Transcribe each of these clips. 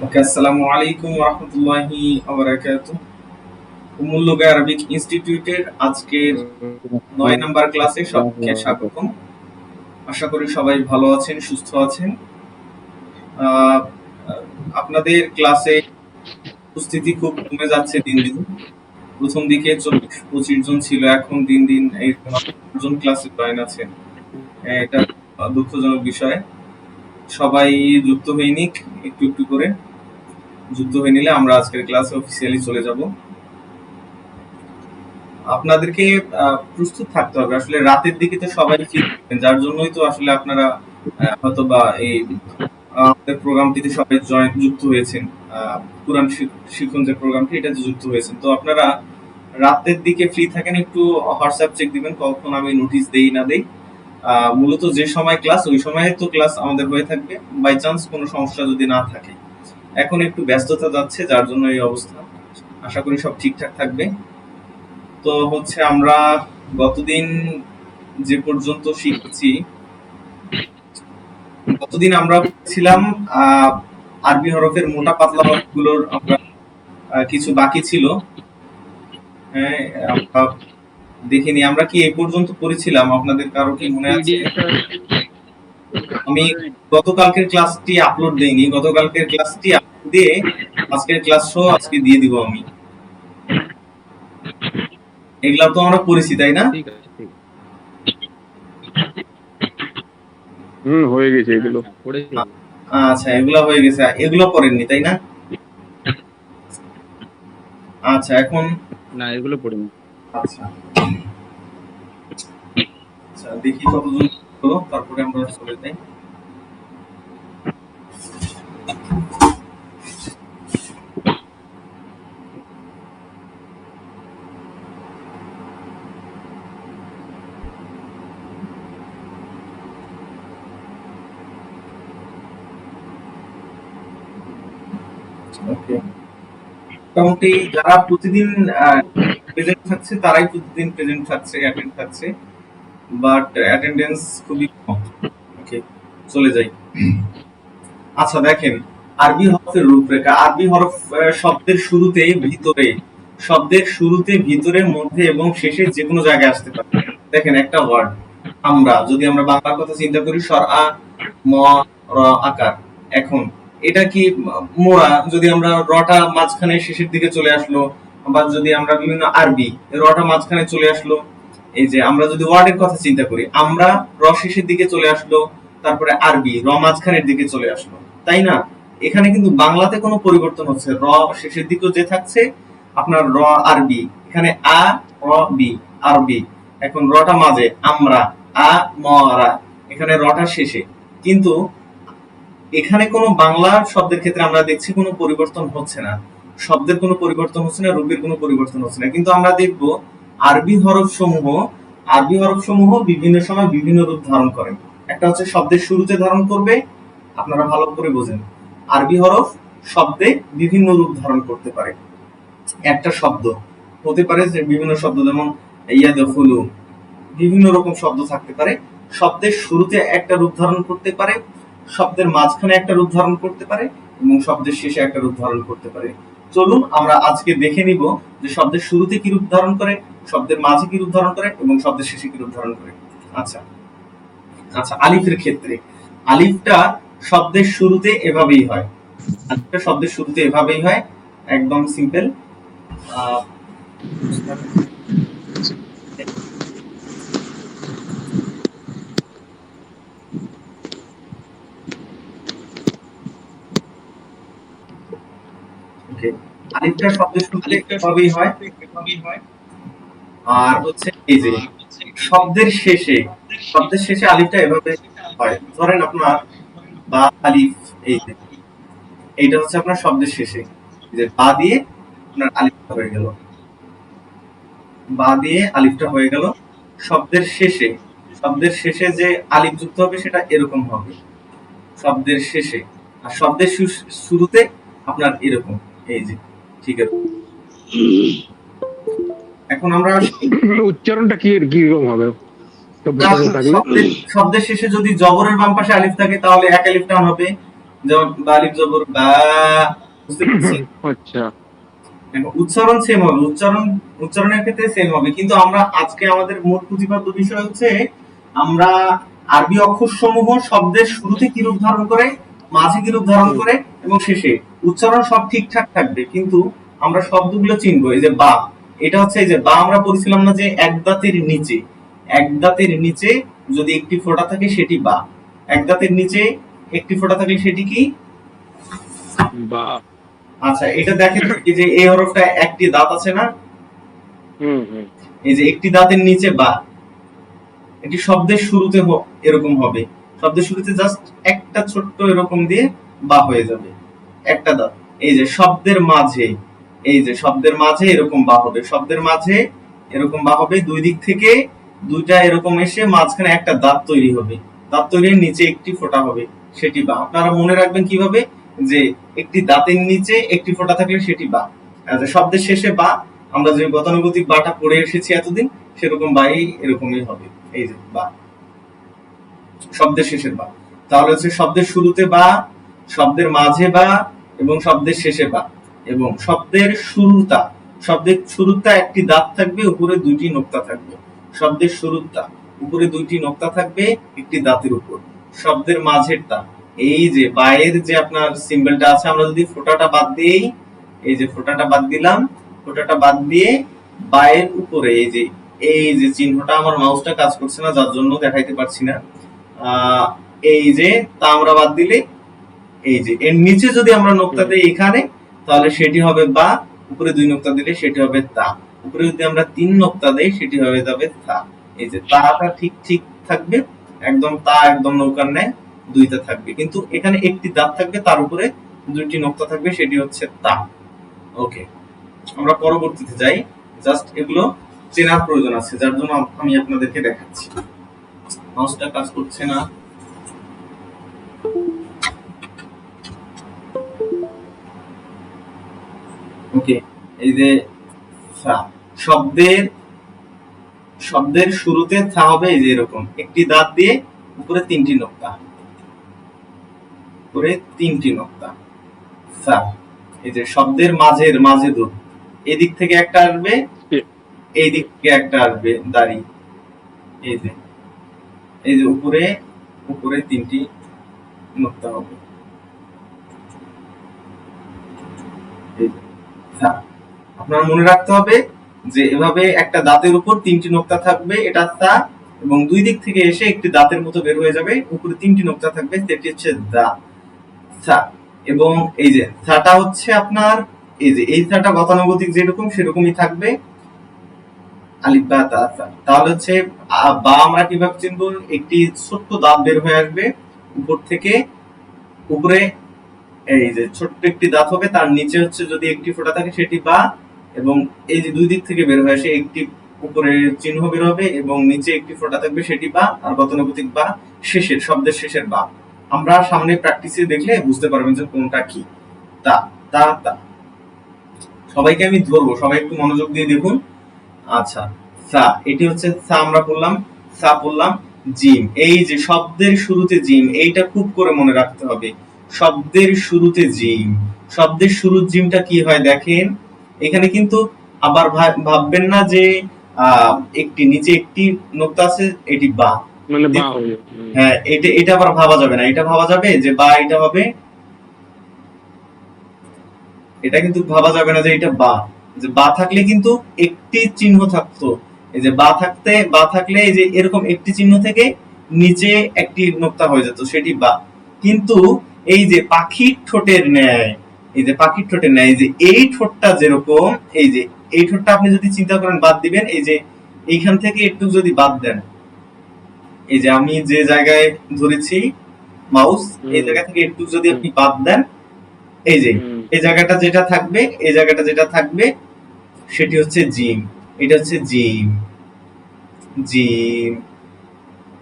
ওকে, আসসালামু আলাইকুম ওয়া রাহমাতুল্লাহি ওয়া বারাকাতুহু। উম্মুল লুগা আরবিক ইনস্টিটিউটের আজকের ৯ নাম্বার ক্লাসে সবাইকে স্বাগতম। আশা করি সবাই ভালো আছেন, সুস্থ আছেন। আহ, আপনাদের ক্লাসে উপস্থিতি খুব কমে যাচ্ছে দিন দিন। প্রথম দিকে ২৪-২৫ জন ছিল, এখন দিন দিন এই জন ক্লাসে জয়েন আছেন। এটা দুঃখজনক বিষয়। সবাই যুক্ত হয়ে নিক, একটু একটু করে যুক্ত হয়ে নিলে আমরা আজকের ক্লাসে অফিসিয়ালি চলে যাব। আপনাদেরকে প্রস্তুত থাকতে হবে। আসলে রাতের দিকে তো সবাই ফ্রি থাকবেন, যার জন্যই তো আসলে আপনারা হয়তোবা এই আমাদের প্রোগ্রামটিতে সবাই যুক্ত হয়েছেন। কোরআন শিখন যে প্রোগ্রামটি, এটাতে যুক্ত হয়েছেন। তো আপনারা রাতের দিকে ফ্রি থাকেন, একটু হোয়াটসঅ্যাপ চেক দিবেন কখন আমি নোটিশ দেই না দেই। মূলত যে সময় ক্লাস, ওই সময়ে তো ক্লাস আমাদের হয়ে থাকবে, বাই চান্স কোনো সমস্যা যদি না থাকে। এখন একটু ব্যস্ততা যাচ্ছে, যার জন্য এই অবস্থা। আশা করি সব ঠিকঠাক থাকবে। তো হচ্ছে আমরা গতদিন যে পর্যন্ত শিখেছি, গতদিন আমরা ছিলাম আরবি হরফের মোটা পাতলা হরফগুলোর আমরা কিছু বাকি ছিল। হ্যাঁ, আমরা দেখিনি। আমরা কি এই পর্যন্ত পড়েছিলাম? আপনাদের কারো কি মনে আছে? আমি গতকালকের ক্লাসটি আপলোড দেইনি। গতকালকের ক্লাসটি আপলোড দিয়ে আজকের ক্লাস সহ আজকে দিয়ে দিব আমি। এগুলা তো আমরা পড়েছি, তাই না? ঠিক আছে, ঠিক আছে। হয়ে গেছে এগুলো। আচ্ছা, এগুলা হয়ে গেছে। এগুলো পড়েননি, তাই না? আচ্ছা, এখন না, এগুলো পড়িনি। আচ্ছা আচ্ছা, দেখি কতজন হলো, তারপরে আমরা চলে যাই। ওকে, মোটামুটি যারা প্রতিদিন প্রেজেন্ট থাকছে তারাই প্রতিদিন প্রেজেন্ট থাকছে, অ্যাটেন্ড থাকছে, বাট অ্যাটেন্ডেন্স খুবই কম। ওকে, চলে যাই। আচ্ছা, দেখেন, আরবি হরফের রূপরেখা। আরবি হরফ শব্দের শুরুতে, ভিতরে, শব্দের শুরুতে, ভিতরে, মধ্যে এবং শেষে যে কোনো জায়গায় আসতে পারে। দেখেন, একটা ওয়ার্ড আমরা, যদি আমরা বাংলার কথা চিন্তা করি, সরআ, ম, র আকার। এখন এটা কি মোরা, যদি আমরা রটা মাঝখানে শেষের দিকে চলে আসলো, বা যদি আমরা বিভিন্ন আরবি রটা মাঝখানে চলে আসলো। এই যে আমরা যদি ওয়ার্ডের কথা চিন্তা করি, আমরা র শেষের দিকে চলে আসলো, তারপরে আরবি র মাঝখানের দিকে চলে আসলো, তাই না? এখানে কিন্তু বাংলাতে কোনো পরিবর্তন হচ্ছে, র শেষের দিকেও যে থাকছে আপনার র আরবি, এখানে আ র বি আরবি। এখন রটা মাঝে আমরা, আ ম রা, এখানে রটা শেষে। কিন্তু এখানে কোনো বাংলা শব্দের ক্ষেত্রে আমরা দেখছি কোনো পরিবর্তন হচ্ছে না, শব্দের কোনো পরিবর্তন হচ্ছে না, রূপের কোনো পরিবর্তন হচ্ছে না। কিন্তু আমরা দেখব আরবি হরফ সমূহ, আরবি হরফ সমূহ বিভিন্ন সময় বিভিন্ন রূপ ধারণ করে। একটা হচ্ছে শব্দের শুরুতে ধারণ করবে, আপনারা ভালো করে বোঝেন। আরবি হরফ শব্দে বিভিন্ন রূপ ধারণ করতে পারে। একটা শব্দ হতে পারে যে বিভিন্ন শব্দ, যেমন ইয়াদখুলু, বিভিন্ন রকম শব্দ থাকতে পারে। শব্দের শুরুতে একটা রূপ ধারণ করতে পারে, শব্দের মাঝখানে একটা রূপ ধারণ করতে পারে, এবং শব্দের শেষে একটা রূপ ধারণ করতে পারে। চলুন আমরা আজকে দেখে নিব যে শব্দের শুরুতে কি রূপ ধারণ করে, শব্দের মাঝে কি রূপ ধারণ করে, এবং শব্দের শেষে কি রূপ ধারণ করে। আচ্ছা আচ্ছা, আলিফের ক্ষেত্রে, আলিফটা শব্দের শুরুতে এভাবেই হয়। আলিফটা শব্দের শুরুতে এভাবেই হয়, একদম সিম্পল। আহ ওকে, আলিফটা শব্দের শুরুতে এভাবেই হয়। আর হচ্ছে এই যে শব্দের শেষে, শব্দের শেষে আলিফটা এভাবে হয়। ধরেন আপনার বা আলিফ, এই যে এইটা হচ্ছে আপনার শব্দের শেষে, যে বা দিয়ে আপনার আলিফটা হয়ে গেল, বা দিয়ে আলিফটা হয়ে গেল। শব্দের শেষে, শব্দের শেষে যে আলিফ যুক্ত হবে সেটা এরকম হবে শব্দের শেষে, আর শব্দের শুরুতে আপনার এরকম, এই যে, ঠিক আছে। এখন আমরা উচ্চারণটা কি কিরকম হবে? শব্দের শেষে যদি জবরের বাম পাশে আলিফ থাকে তাহলে এক আলিফ টান হবে, যেমন বা আলিফ জবর বা, বুঝতে পেরেছি? আচ্ছা। দেখো, উচ্চারণ সেম হবে, উচ্চারণের ক্ষেত্রে সেম হবে, কিন্তু আমরা আজকে আমাদের মূল প্রতিপাদ্য বিষয় হচ্ছে আমরা আরবি অক্ষর সমূহ শব্দের শুরুতে কি রূপ ধারণ করে, মাঝে কি রূপ ধারণ হুম, করে এবং শেষে। উচ্চারণ সব ঠিকঠাক থাকবে, কিন্তু আমরা শব্দগুলো চিনবো। এই যে বা, এটা হচ্ছে এই যে বা, আমরা বলেছিলাম না যে এক দাঁতের নিচে, এক দাঁতের নিচে যদি একটি ফোঁটা থাকে সেটি বা। এক দাঁতের নিচে একটি ফোঁটা থাকলে সেটি কি? বা। আচ্ছা, এটা দেখেন, এই যে এই হরফটা একটি দাঁত আছে না, হুম হুম। এই যে একটি দাঁতের নিচে বা, এটি শব্দের শুরুতে এরকম হবে। শব্দের শুরুতে জাস্ট একটা ছোট্ট এরকম দিয়ে বা হয়ে যাবে, একটা দাঁত। এই যে শব্দের মাঝে, এই যে শব্দের মাঝে এরকম বা হবে, শব্দের মাঝে এরকম বা হবে, দুই দিক থেকে দুইটা এরকম এসে মাঝখানে একটা দাঁত তৈরি হবে, দাঁত তৈরির নিচে একটি ফোঁটা হবে, সেটি বা। আপনারা মনে রাখবেন কিভাবে, যে একটি দাঁতের নিচে একটি ফোঁটা থাকলে সেটি বা। আর যে শব্দের শেষে বা, আমরা যে গতানুগতিক বাটা পড়ে এসেছি এতদিন, সেরকম বাই এরকমই হবে। এই যে বা, শব্দের শেষের বা। তাহলে হচ্ছে শব্দের শুরুতে বা, শব্দের মাঝে বা এবং শব্দের শেষে বা। এবং শব্দের শুরুতা, শব্দের শুরুতা একটি দাঁত থাকবে, উপরে দুইটি নোক্তা থাকবে। শব্দের শুরুতা, উপরে দুইটি নোক্তা থাকবে একটি দাঁতের উপর। শব্দের মাঝের তা, এই যে বায়ের যে আপনার সিম্বলটা আছে, আমরা যদি ফোঁটাটা বাদ দিই, এই যে ফোঁটাটা বাদ দিলাম, ফোঁটাটা বাদ দিয়ে বায়ের উপরে এই যে চিহ্নটা, আমার মাউসটা কাজ করছে না যার জন্য দেখাইতে পারছি না। এই যে তা আমরা বাদ দিলে, এই যে এর নিচে যদি আমরা নোক্তা হুম। দিই এখানে, তাহলে সেটি হবে বা। উপরে দুই নোক্তা দিলে সেটি হবে তা। উপরে যদি আমরা তিন নোক্তা দেই সেটি হয়ে যাবে তা। এই যে তাটা ঠিক ঠিক থাকবে, একদম তা, একদম নৌকার ন্যায় দুইটা থাকবে, কিন্তু এখানে একটি দাঁত থাকবে, তার উপরে দুইটি নোক্তা থাকবে, সেটি হচ্ছে তা। ওকে, আমরা পরবর্তীতে যাই। জাস্ট এগুলো চেনার প্রয়োজন আছে, যার জন্য আমি আপনাদেরকে দেখাচ্ছি। মাউসটা কাজ করছে না। ওকে, এই যে থা, শব্দের শব্দের শুরুতে থা হবে এই যে এরকম একটি দাঁত দিয়ে, উপরে তিনটি নোক্তা, উপরে তিনটি নোক্তা। থা, এই যে শব্দের মাঝের মাঝে দুধ, এদিক থেকে একটা আসবে, এই দিক থেকে একটা আসবে দাড়ি। এই যে, এই যে উপরে, উপরে তিনটি নোক্তা হবে। এই যে থা, আপনার মনে রাখতে হবে যে এভাবে একটা দাঁতের উপর তিনটি নোক্তা থাকবে, এটা থা, এবং দুই দিক থেকে এসে একটি দাঁতের মতো বের হয়ে যাবে, উপরে তিনটি নোক্তা থাকবে, সেটি হচ্ছে দা, থা। এবং এই যে থাটা হচ্ছে আপনার, এই যে এই থাটা গতানুগতিক যেরকম সেরকমই থাকবে, আলিফ বা তা থা। তাহলে হচ্ছে বা আমরা কিভাবে চিনবো, একটি ছোট্ট দাঁত বের হয়ে আসবে উপর থেকে, উপরে এই যে ছোট্ট একটি দাঁত হবে, তার নিচে হচ্ছে যদি একটি ফোঁটা থাকে সেটি বা, এবং এই যে দুই দিক থেকে বের হয়ে আসে একটি উপরে চিহ্ন বের হবে এবং নিচে একটি ফোঁটা থাকবে সেটি বা, আর গতানুগতিক বা শেষের, শব্দের শেষের বা। আমরা সামনে প্র্যাকটিসে দেখলে বুঝতে পারবেন যে কোনটা কি। তা, তা, তা। সবাইকে আমি ধরবো, সবাই একটু মনোযোগ দিয়ে দেখুন। আচ্ছা, সা, এটি হচ্ছে সা, আমরা বললাম সা, বললাম জিম, এই যে শব্দের শুরুতে জিম, এইটা খুব করে মনে রাখতে হবে। শব্দের শুরুতে জিম, শব্দের শুরুর জিমটা কি হয় দেখেন, এখানে কিন্তু আবার ভাববেন না যে একটি নিচে একটি নোক্তা আছে এটি বা। মানে বা হয়ে যাবে। হ্যাঁ, এটা এটা আবার ভাবা যাবে না, এটা ভাবা যাবে যে বা, এটা হবে, এটা কিন্তু ভাবা যাবে না যে এটা বা। যে বা থাকলে কিন্তু একটি চিহ্ন থাকতো, এই যে বা থাকতে, বা থাকলে এই যে এরকম একটি চিহ্ন থেকে নিচে একটি নোক্তা হয়ে যেত, সেটি বা। কিন্তু এই যে পাখির ঠোঁটের ন্যায়, এই যে পাখির ঠোঁটের ন্যায়, এই যে এই ঠোঁটটা যেরকম, এই যে এই ঠোঁটটা আপনি যদি চিন্তা করেন বাদ দিবেন, এই যে এইখান থেকে একটু যদি বাদ দেন, এই যে আমি যে জায়গায় ধরেছি মাউস, এই হুম জায়গা থেকে একটু যদি হুম আপনি বাদ দেন, এই যে হুম। এই জায়গাটা যেটা থাকবে, এই জায়গাটা যেটা থাকবে সেটি হচ্ছে জিম। এটা হচ্ছে জিম, জিম,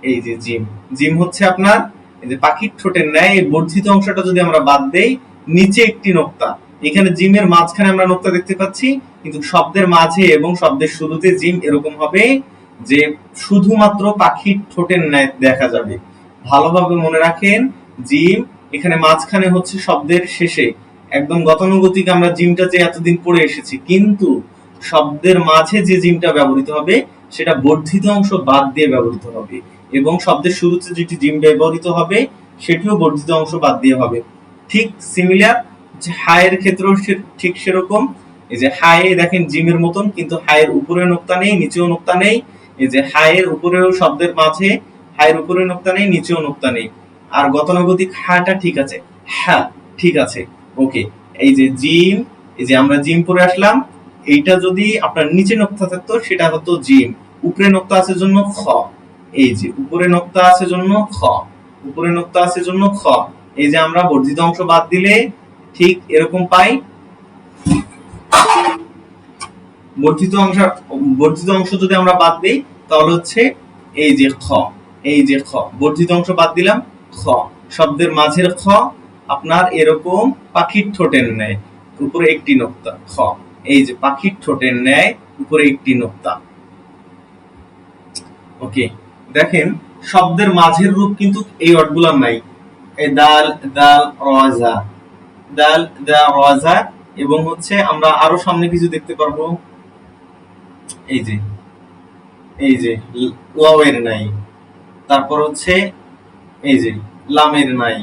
এই যে জিম। জিম হচ্ছে আপনার এই যে পাখির ঠোঁটের ন্যায় এই বর্ধিত অংশটা যদি আমরা বাদ দেই, নিচে একটি নোক্তা, এখানে জিমের মাঝখানে আমরা নোক্তা দেখতে পাচ্ছি, কিন্তু শব্দের মাঝে এবং শব্দের শুরুতে জিম এরকম হবে যে শুধুমাত্র পাখির ঠোঁটের ন্যায় দেখা যাবে। ভালোভাবে মনে রাখেন, জিম এখানে মাঝখানে হচ্ছে শব্দের শেষে একদম গতানুগতিক আমরা জিমটা যে এতদিন পড়ে এসেছি, কিন্তু শব্দের মাঝে যে জিমটা ব্যবহৃত হবে সেটা বর্ধিত অংশ বাদ দিয়ে ব্যবহৃত হবে, এবং শব্দের শুরুতে যেটি জিম ব্যবহৃত হবে সেটিও বর্ধিত অংশ বাদ দিয়ে হবে। ঠিক সিমিলার যে হায়ের ক্ষেত্রেও ঠিক সেরকম। এই যে হায়ে দেখেন জিমের মতন, কিন্তু হায়ের উপরে নোক্তা নেই, নিচেও নোক্তা নেই। এই যে হায়ের উপরেও শব্দের মাঝে হায়ের উপরে নোক্তা নেই, নিচেও নোক্তা নেই। আর গতানুগতিক হাটা ঠিক আছে, হ্যাঁ ঠিক আছে, ওকে। এই যে জিম, এই যে আমরা জিম পরে আসলাম, এইটা যদি আপনার নিচে নোক্তা থাকতো সেটা হতো জিম, উপরে নোক্তা আছে জন্য খ। এই যে উপরে নোক্তা আছে জন্য খ, উপরে নোক্তা আছে জন্য খ। এই যে আমরা বর্ধিত অংশ বাদ দিলে ঠিক এরকম পাই। বর্ধিত অংশ যদি আমরা বাদ দিই তাহলে হচ্ছে এই যে খ, এই যে খ, বর্ধিত অংশ বাদ দিলাম খ, শব্দের মাঝের খ আপনার এরকম পাখির ঠোঁটের ন্যায় উপরে একটি নোক্তা খ। এই যে পাখির ঠোঁটের ন্যায় উপরে একটি নোক্তা। ওকে, দেখেন শব্দের মাঝের রূপ কিন্তু এই ওয়ার্ডগুলোর নাই। এই দাল দাল রাজা, দাল দা রাজা, এবং হচ্ছে আমরা আরো সামনে কিছু দেখতে পারবো। এই যে এই যে ওয়াওয়ের নাই, তারপর হচ্ছে এই যে লামের নাই,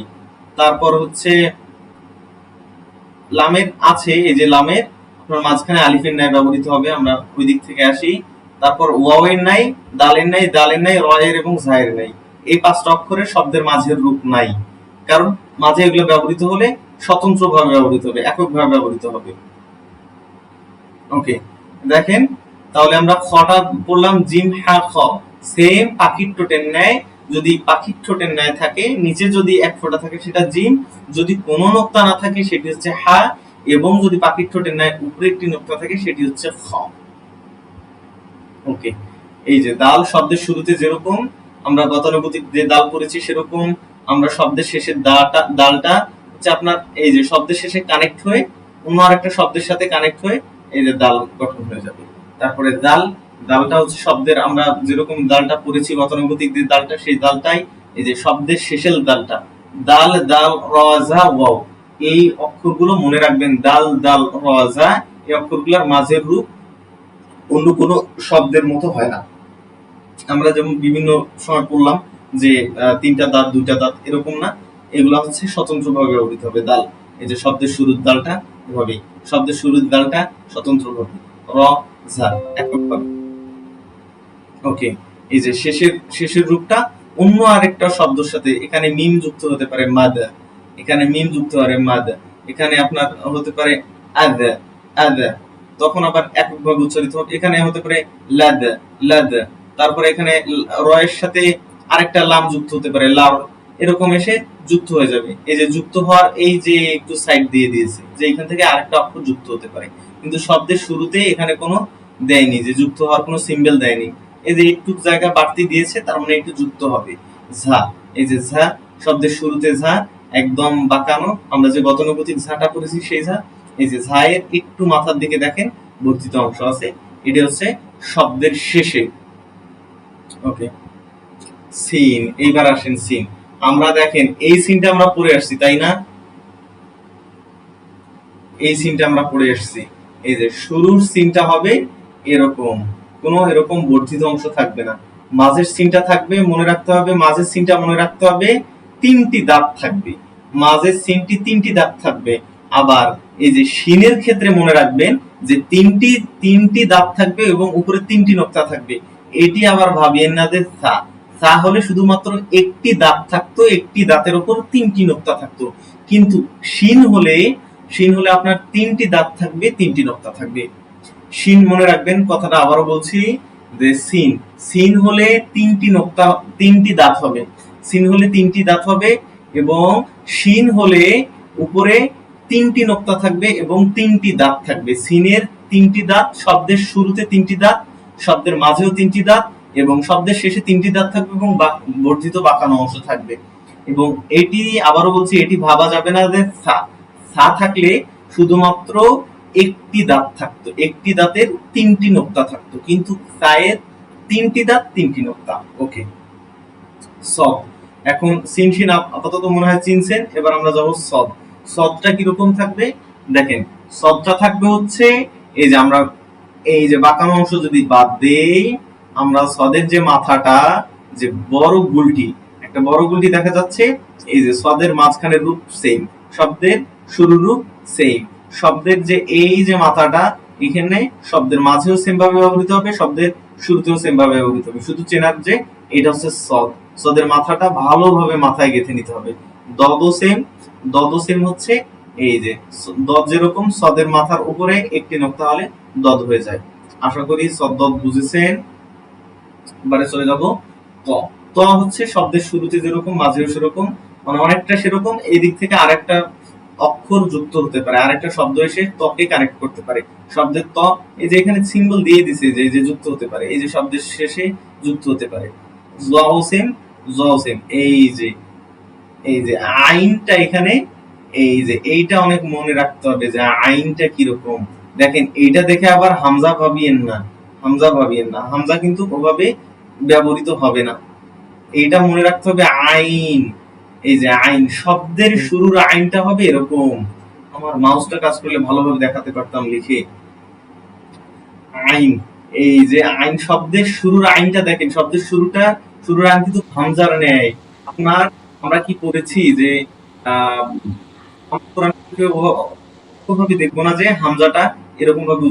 তারপর হচ্ছে লামের আছে, এই যে লামের আপনার মাঝখানে আলিফের নাই ব্যবহৃত হবে, আমরা ওই দিক থেকে আসি। তারপর ওয়াওয়ের নাই, দালের নাই, দালের নাই, রয়ের এবং জায়ের নাই। এই পাঁচটা অক্ষরের শব্দের মাঝের রূপ নাই, কারণ মাঝে এগুলো ব্যবহৃত হলে স্বতন্ত্রভাবে ব্যবহৃত হবে, এককভাবে ব্যবহৃত হবে। ওকে, দেখেন তাহলে আমরা খটা পড়লাম জিম হা খ, সেম পাখির ঠোঁটের ন্যায়। যদি পাখির ঠোঁটের ন্যায় থাকে, নিচে যদি এক ফোঁটা থাকে সেটা জিম, যদি কোনো নোক্তা না থাকে সেটি হচ্ছে হা, এবং যদি পাখির ঠোঁটের ন্যায় উপরে একটি নোক্তা থাকে সেটি হচ্ছে খ। ওকে, এই যে দাল শব্দের শুরুতে যেরকম আমরা গতানুগতিক যে দাল পড়েছি সেরকম আমরা শব্দের শেষের দালটা হচ্ছে আপনার এই যে শব্দের শেষে কানেক্ট হয়ে অন্য আরেকটা শব্দের সাথে কানেক্ট হয়ে এই যে দাল গঠন হয়ে যাবে। তারপরে দাল, দালটা হচ্ছে শব্দের আমরা যেরকম দালটা পড়েছি গতানুগতিক যে দালটা, সেই দালটাই এই যে শব্দের শেষের দালটা দাল দাল রাজা ওয়াও, এই অক্ষরগুলো মনে রাখবেন। দাল দাল রাজা, এই অক্ষরগুলোর মাঝের রূপ অন্য কোনো শব্দের মতো হয় না। আমরা যেমন বিভিন্ন সময় পড়লাম যে তিনটা দাঁত দুইটা দাঁত, এরকম না, এগুলো হচ্ছে স্বতন্ত্রভাবে ব্যবহৃত হবে। দাল, এই যে শব্দের শুরুর দালটা এভাবে, শব্দের শুরুর দালটা স্বতন্ত্রভাবে র ঝা এককভাবে। ওকে, এই যে শেষের রূপটা অন্য আরেকটা শব্দের সাথে, এখানে মিম যুক্ত হতে পারে মাদ, এখানে মিম যুক্ত হতে পারে মাদ, এখানে আপনার হতে পারে আদ আদ, তখন আবার এককভাবে উচ্চারিত হবে। এখানে হতে পারে লাদ লাদ, তারপরে এখানে রয়ের সাথে আরেকটা লাম যুক্ত হতে পারে লার, এরকম এসে যুক্ত হয়ে যাবে। এই যে যুক্ত হওয়ার এই যে একটু সাইড দিয়ে দিয়েছে যে এখান থেকে আরেকটা অক্ষর যুক্ত হতে পারে, কিন্তু শব্দের শুরুতে এখানে কোনো দেয়নি, যে যুক্ত হওয়ার কোনো সিম্বল দেয়নি। এই যে একটু জায়গা বাড়তি দিয়েছে, তার মানে একটু যুক্ত হবে। ঝা, এই যে ঝা শব্দের শুরুতে ঝা একদম বাঁকানো, আমরা যে গতানুগতিক ঝাটা পড়েছি সেই ঝা। এই যে ঝায়ের একটু মাথার দিকে দেখেন বর্ধিত অংশ আছে, এটি হচ্ছে শব্দের শেষে। ওকে, সিন, এইবার আসেন সিন। আমরা দেখেন এই সিনটা আমরা পড়ে আসছি তাই না, এই সিনটা আমরা পড়ে আসছি। এই যে শুরুর সিনটা হবে এরকম, কোনো এরকম বর্ধিত অংশ থাকবে না। মাঝের সিনটা থাকবে, মনে রাখতে হবে মাঝের সিনটা মনে রাখতে হবে তিনটি দাঁত থাকবে, মাঝের সিনটি তিনটি দাঁত থাকবে। আবার এই যে শিনের ক্ষেত্রে মনে রাখবেন যে তিনটি দাঁত থাকবে এবং উপরে তিনটি নোক্তা থাকবে। এটি আবার ভাবিয়েন না যে সা, সা হলে শুধুমাত্র একটি দাঁত থাকতো, একটি দাঁতের উপর তিনটি নোক্তা থাকতো, কিন্তু শিন হলে আপনার তিনটি দাঁত থাকবে, তিনটি নোক্তা থাকবে। শিন মনে রাখবেন, কথাটা আবারও বলছি যে সিন, সিন হলে তিনটি নোক্তা, তিনটি দাঁত হবে, সিন হলে তিনটি দাঁত হবে, এবং শিন হলে উপরে তিনটি নোক্তা থাকবে এবং তিনটি দাঁত থাকবে। সিনের তিনটি দাঁত, শব্দের শুরুতে তিনটি দাঁত, শব্দের মাঝেও তিনটি দাঁত, এবং শব্দের শেষে তিনটি দাঁত থাকবে এবং বর্ধিত বাঁকানো অংশ থাকবে। এবং এটি আবারও বলছি, এটি ভাবা যাবে না যে সা, সা থাকলে শুধুমাত্র একটি দাঁত থাকতো, একটি দাঁতের তিনটি নোক্তা থাকতো, কিন্তু সায়ের তিনটি দাঁত তিনটি নোক্তা। ওকে, সব, এখন সিন শিন আপাতত মনে হয় চিনছেন। এবার আমরা যাবো সদ। সদটা কিরকম থাকবে দেখেন, সদটা থাকবে হচ্ছে এই যে আমরা এই যে বাঁকানো অংশ যদি বাদ দেই, আমরা সদের যে মাথাটা, যে বড় গুলটি, একটা বড় গুলটি দেখা যাচ্ছে, এই যে সদের মাঝখানের রূপ সেম, শব্দের শুরু রূপ সেম, শব্দের যে এই যে মাথাটা এখানে শব্দের মাঝেও সেম ভাবে ব্যবহৃত হবে, শব্দের শুরুতেও সেম ভাবে ব্যবহৃত হবে। শুধু চেনার যে এটা হচ্ছে সদ, সদের মাথাটা ভালোভাবে মাথায় গেঁথে নিতে হবে। দদও সেম, দদও সেম হচ্ছে এই যে দদ যেরকম সদের মাথার উপরে একটি নোক্তা হলে দদ হয়ে যায়। আশা করি সদ দদ বুঝেছেন। এবারে চলে যাব ত। ত হচ্ছে শব্দের শুরুতে যেরকম মাঝেও সেরকম, মানে অনেকটা সেরকম, এই দিক থেকে আরেকটা অক্ষর যুক্ত হতে পারে, আরেকটা শব্দ এসে তকে কানেক্ট করতে পারে। শব্দের ত এই যে এখানে সিম্বল দিয়ে দিছে যে এই যে যুক্ত হতে পারে, এই যে শব্দের শেষে যুক্ত হতে পারে। জও সেম, জও সেম, এই যে আইনটা এখানে, এই যে এইটা অনেক মনে রাখতে হবে যে আইনটা কিরকম। দেখেন এইটা দেখে আবার হামজা ভাবিয়েন না, হামজা ভাবিয়েন না, হামজা কিন্তু ওভাবে ব্যবহৃত হবে না। এইটা মনে রাখতে হবে আইন, এই যে আইন শব্দের শুরুর আইনটা হবে এরকম। আমার মাউসটা কাজ করলে ভালোভাবে দেখাতে পারতাম লিখে। আইন, এই যে আইন শব্দের শুরুর আইনটা দেখেন, শব্দের শুরুর আইন কিন্তু হামজার নেয়। আপনার আমরা কি করেছি যে আহ ওভাবে দেখবো না যে হামজাটা এরকম ভাবে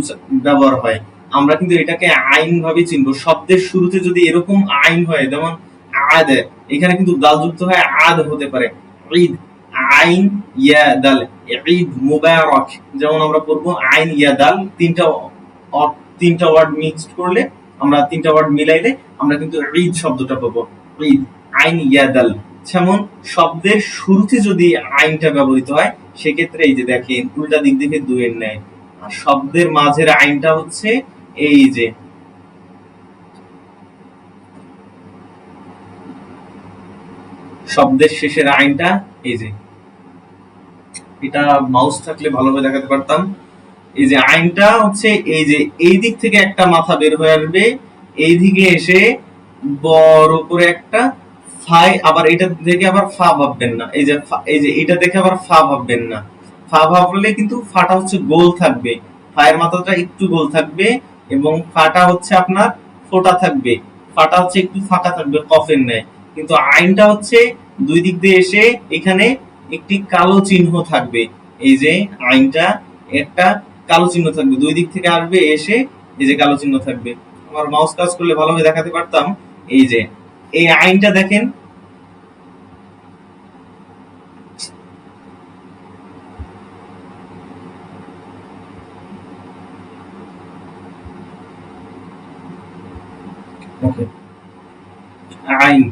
ব্যবহার হয়। আমরা কিন্তু এটাকে আইন ভাবে চিনবো। শব্দের শুরুতে যদি এরকম আইন হয়, যেমন আদ, এখানে কিন্তু দাল যুক্ত হয় আদ হতে পারে। ঈদ, আইন ইয়া দাল, ঈদ মুবারক, যেমন আমরা পড়বো আইন ইয়া দাল, তিনটা ওয়ার্ড মিক্সড করলে, আমরা তিনটা ওয়ার্ড মিলাইলে আমরা কিন্তু ঈদ শব্দটা পাবো। ঈদ, আইন ইয়া দাল। যেমন শব্দের শুরুতে যদি আইনটা ব্যবহৃত হয় সেক্ষেত্রে এই যে দেখেন উল্টা দিক থেকে দুয়ের ন্যায়। আর শব্দের মাঝের আইনটা হচ্ছে এই যে শব্দের শেষের আইনটা, এই যে এটা মাউস থাকলে ভালোভাবে দেখাতে পারতাম। এই যে আইনটা হচ্ছে এই যে এই দিক থেকে একটা মাথা বের হয়ে আসবে, এই দিকে এসে বড় করে একটা ফাই, আবার এটা দেখে আবার ফা ভাববেন না, এই যে এটা দেখে আবার ফা ভাববেন না। ফা ভাবলে কিন্তু ফাটা হচ্ছে গোল থাকবে, ফায়ের মাথাটা একটু গোল থাকবে, এবং ফাটা হচ্ছে আপনার ফোটা থাকবে, ফাটা হচ্ছে একটু ফাঁকা থাকবে কফের ন্যায়। কিন্তু আইনটা হচ্ছে দুই দিক দিয়ে এসে এখানে একটি কালো চিহ্ন থাকবে। এই যে আইনটা একটা কালো চিহ্ন থাকবে, দুই দিক থেকে আসবে এসে এই যে কালো চিহ্ন থাকবে। আমার মাউস কাজ করলে ভালোভাবে দেখাতে পারতাম। এই যে এই আইনটা দেখেন, আইন,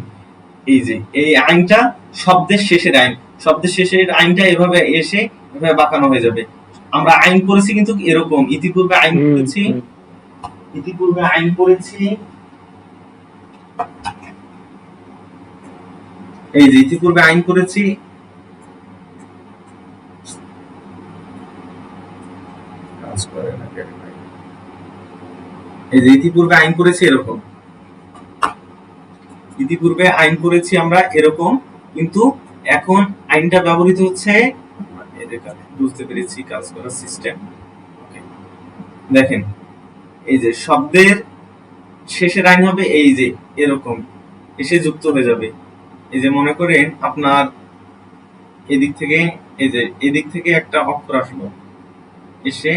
এই যে এই আইনটা শব্দের শেষের আইন, শব্দের শেষের আইনটা এভাবে এসে এভাবে বাঁকানো হয়ে যাবে। আমরা আইন করেছি কিন্তু এরকম, ইতিপূর্বে আইন করেছি, ইতিপূর্বে আইন করেছি, এই যে ইতিপূর্বে আইন করেছি, কাজ করে না কেন ভাই? এই যে ইতিপূর্বে আইন করেছি এরকম, ইতিপূর্বে আইন করেছি আমরা এরকম, কিন্তু এখন আইনটা ব্যবহৃত হচ্ছে, বুঝতে পেরেছি কাজ করার সিস্টেম। দেখেন এই যে শব্দের শেষের আইন হবে এই যে এরকম এসে যুক্ত হয়ে যাবে। এই যে মনে করেন আপনার এদিক থেকে, এই যে এদিক থেকে একটা অক্ষর আসলো এসে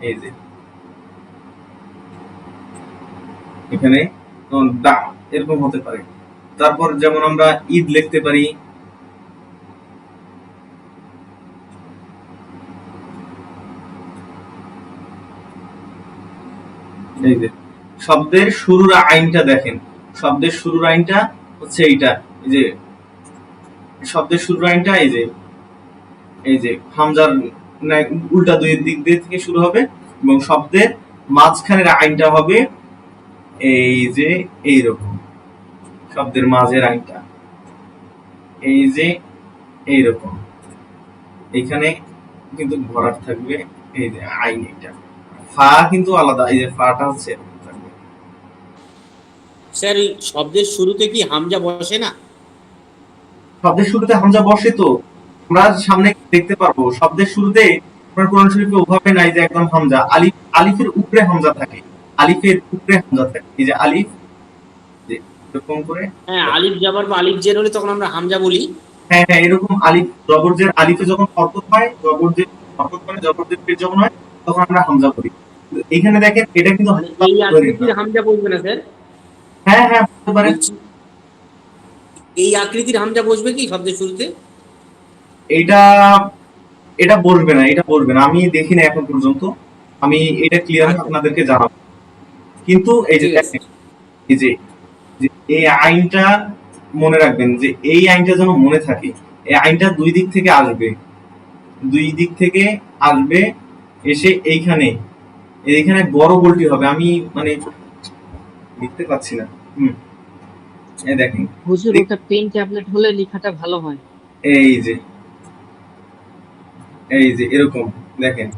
এই যে এখানে দা এরকম হতে পারে। তারপর যেমন আমরা ঈদ লিখতে পারি, এই যে শব্দের শুরুর আইনটা দেখেন, শব্দের শুরুর আইনটা হচ্ছে এইটা, এই যে শব্দের শুরুর আইনটা এই যে হামজার উল্টা দুই দিক দিয়ে থেকে শুরু হবে, এবং শব্দের মাঝখানের আইনটা হবে এই যে এইরকম, শব্দের মাঝের আইনটা এই যে এইরকম, এখানে কিন্তু ভরাট থাকবে, এই যে আইন, এটা ফা কিন্তু আলাদা, এই যে ফাটা হচ্ছে এরকম থাকবে। স্যার শব্দের শুরুতে কি হামজা বসে না? শব্দের শুরুতে হামজা বসে তো আমরা সামনে দেখতে পারবো শব্দের শুরুতে আপনার কোরআন শরীফে ওভাবে নাই যে একদম হামজা আলিফ আলিফের উপরে হামজা থাকে, আলিফের উপরে হামজা থাকে, এই যে আলিফ, যে এরকম করে। হ্যাঁ, আলিফ জাবার বা আলিফ জের হলে তখন আমরা হামজা বলি। হ্যাঁ হ্যাঁ, এরকম আলিফ জবরজের আলিফে যখন হরকত হয়, জবরজের হরকত হয়, জবরজের পেশ যখন হয় তখন আমরা হামজা বলি। কিন্তু এখানে দেখেন এটা কিন্তু মানে হামজা এই তৈরি না। আকৃতির হামজা বসবে না স্যার? হ্যাঁ হ্যাঁ, বলতে পারেন। বলছি এই আকৃতির হামজা বসবে কি শব্দের শুরুতে? এইটা এটা বলবে না, এটা বলবে না, আমি দেখি না এখন পর্যন্ত, আমি এটা ক্লিয়ার আচ্ছা, আপনাদেরকে জানাবো। কিন্তু এই যে ঠিক আছে। দেখেন, এই যে যে এই আইনটা মনে রাখবেন, যে এই আইনটা যেন মনে থাকে। এই আইনটা দুই দিক থেকে আসবে, দুই দিক থেকে আসবে, এসে এইখানে এইখানে বড় গোলটি হবে, আমি মানে লিখতে পাচ্ছি না। হুম, এই দেখেন, হুজুর ওটা পেন ট্যাবলেট হলে লেখাটা ভালো হয়। এই যে এই যে এরকম দেখেন,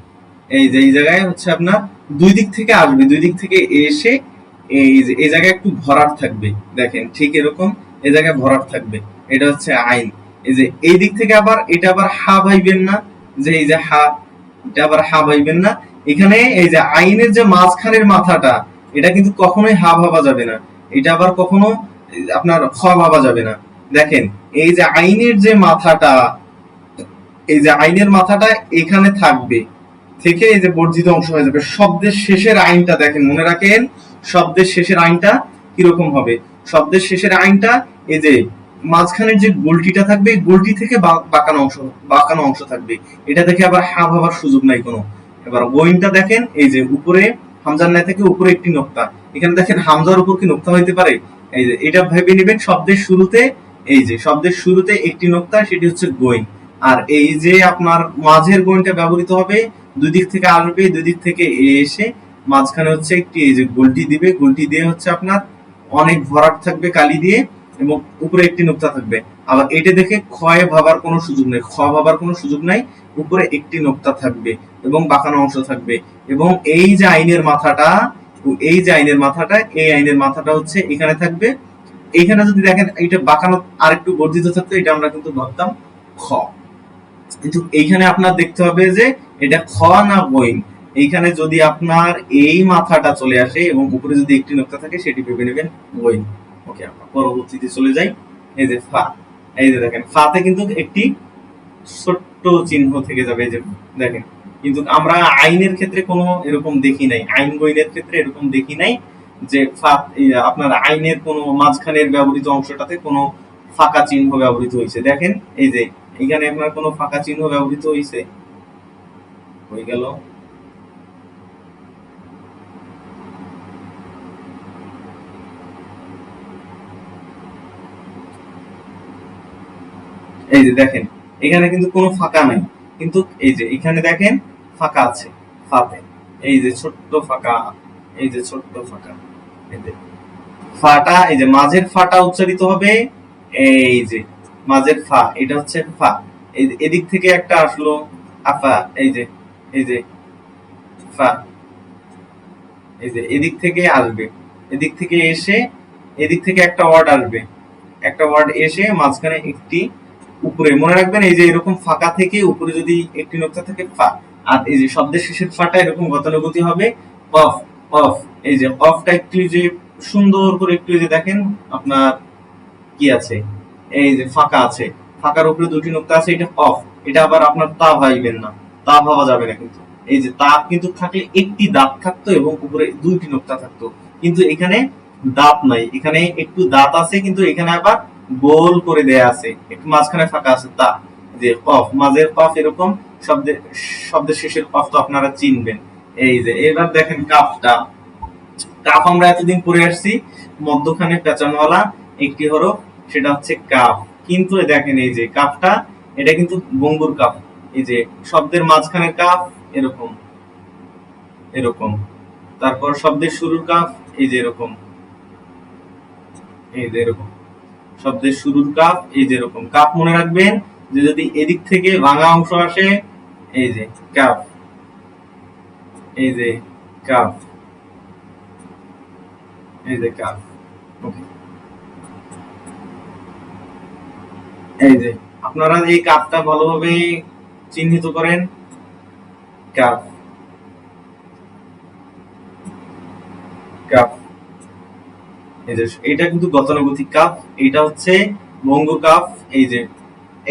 এই যে এই জায়গায় হচ্ছে আপনার দুই দিক থেকে আসবে, দুই দিক থেকে এসে এই যে এই জায়গায় একটু ভরাট থাকবে, দেখেন ঠিক এরকম এই জায়গায় ভরাট থাকবে, এটা হচ্ছে আইন। এই যে এই দিক থেকে আবার এটা আবার হা ভাইবেন না, যে এই যে হা, এটা আবার হা ভাইবেন না। এখানে এই যে আইনের যে মাঝখানের মাথাটা, এটা কিন্তু কখনোই হা ভাবা যাবে না, এটা আবার কখনো আপনার খ ভাবা যাবে না। দেখেন এই যে আইনের যে মাথাটা, এই যে আইনের মাথাটা এখানে থাকবে, থেকে এই যে বর্জিত অংশ হয়ে যাবে। শব্দের শেষের আইনটা দেখেন, মনে রাখেন শব্দের শেষের আইনটা কিরকম হবে। শব্দের শেষের আইনটা এই যে মাঝখানের যে গোলটিটা থাকবে, গোলটি থেকে বাঁকানো অংশ, বাঁকানো অংশ থাকবে, এটা দেখে আবার হা ভাবার সুযোগ নাই কোনো। এবার গোইনটা দেখেন, এই যে উপরে হামজার নাই থেকে উপরে একটি নোক্তা, এখানে দেখেন হামজার উপর কি নোক্তা হইতে পারে? এই যে এটা ভেবে নেবেন শব্দের শুরুতে, এই যে শব্দের শুরুতে একটি নোক্তা, সেটি হচ্ছে গোইন। আর এই যে আপনার মাঝের গোইনটা ব্যবহৃত হবে, দুই দিক থেকে আসবে, দুই দিক থেকে এসে মাঝখানে হচ্ছে একটি এই যে গোলটি দিবে, গোলটি দিয়ে হচ্ছে আপনার অনেক ভরাট থাকবে কালি দিয়ে, এবং উপরে একটি নোক্তা থাকবে। আবার এটা দেখে ক্ষয় ভাবার কোনো সুযোগ নেই, খ ভাবার কোনো সুযোগ নাই, উপরে একটি নোক্তা থাকবে এবং বাঁকানো অংশ থাকবে। এবং এই যে আইনের মাথাটা, এই যে আইনের মাথাটা, এই আইনের মাথাটা হচ্ছে এখানে থাকবে। এইখানে যদি দেখেন এটা বাঁকানো আরেকটু বর্ধিত থাকতো, এটা আমরা কিন্তু ভাবতাম খ। কিন্তু এইখানে আপনার দেখতে হবে যে এটা খ না বইন। এইখানে যদি আপনার এই মাথাটা চলে আসে এবং উপরে যদি একটি নোক্তা থাকে, সেটি ভেবে নেবেন বইন। ওকে, আমরা পরবর্তীতে চলে যাই। এই যে ফা, এই যে দেখেন ফাতে কিন্তু একটি ছোট্ট চিহ্ন থেকে যাবে, এই যে দেখেন। কিন্তু আমরা আইনের ক্ষেত্রে কোনো এরকম দেখি নাই, আইন বইনের ক্ষেত্রে এরকম দেখি নাই যে আপনার আইনের কোনো মাঝখানের ব্যবহৃত অংশটাতে কোনো ফাঁকা চিহ্ন ব্যবহৃত হয়েছে। দেখেন এই যে এখানে আপনার কোনো ফাঁকা চিহ্ন ব্যবহৃত হয়েছে, হয়ে গেল। এই যে দেখেন এখানে কিন্তু কোনো ফাঁকা নাই, কিন্তু এই যে এখানে দেখেন ফাঁকা আছে ফাতে, এই যে ছোট্ট ফাঁকা, এই যে ছোট্ট ফাঁকা, এই যে ফাটা, এই যে মাঝের ফাটা উচ্চারিত হবে, এই যে মাঝের ফা, এটা হচ্ছে ফা। এই যে এদিক থেকে একটা আসলো আফা, এই যে ফা, এই যে এদিক থেকে আসবে, এদিক থেকে এসে এদিক থেকে একটা ওয়ার্ড আসবে, একটা ওয়ার্ড এসে মাঝখানে একটি উপরে, মনে রাখবেন এই যে এরকম ফাঁকা থেকে উপরে যদি একটি নোক্তা থাকে ফা। আর এই যে শব্দের শেষের ফাটা এরকম গতানুগতি হবে অফ, অফ। এই যে অফটা একটু যে সুন্দর করে একটু যে দেখেন আপনার কি আছে, এই যে ফাঁকা আছে, ফাঁকার উপরে দুটি নোক্তা আছে, এটা অফ। এটা আবার আপনার তা ভাইবেন না, তা ভাবা যাবে না কিন্তু। এই যে তা কিন্তু থাকলে একটি দাঁত থাকতো এবং উপরে দুইটি নোক্তা থাকতো, কিন্তু এখানে দাঁত নাই, এখানে একটু দাঁত আছে কিন্তু এখানে আবার গোল করে দেয়া আছে, একটু মাঝখানে ফাঁকা আছে তা। যে কফ, মাঝের কফ এরকম, শব্দের শব্দের শেষের কফ তো আপনারা চিনবেন। এই যে এবার দেখেন কাফটা, কাফ আমরা এতদিন পড়ে আসছি মধ্যখানে পেঁচানোওয়ালা একটি হরফ, সেটা হচ্ছে কাফ। কিন্তু দেখেন এই যে কাফটা, এটা কিন্তু বঙ্গুর কাফ, এই যে শব্দের মাঝখানে কাফ এরকম, এরকম। তারপর শব্দের শুরুর কাফ এই যে এরকম, এই যে এরকম। শব্দের শুরুর কাফ এই যে এরকম। কাফ মনে রাখবেন যে যদি এদিক থেকে ভাঙা অংশ আসে, এই যে কাফ, এই যে কাফ, এই যে কাফ। ওকে, এই যে আপনারা এই কাপটা ভালোভাবে চিহ্নিত করেন, কাপ কাপ এই যে এটা কিন্তু গতানুগতিক কাপ, এটা হচ্ছে ভঙ্গ কাপ। এই যে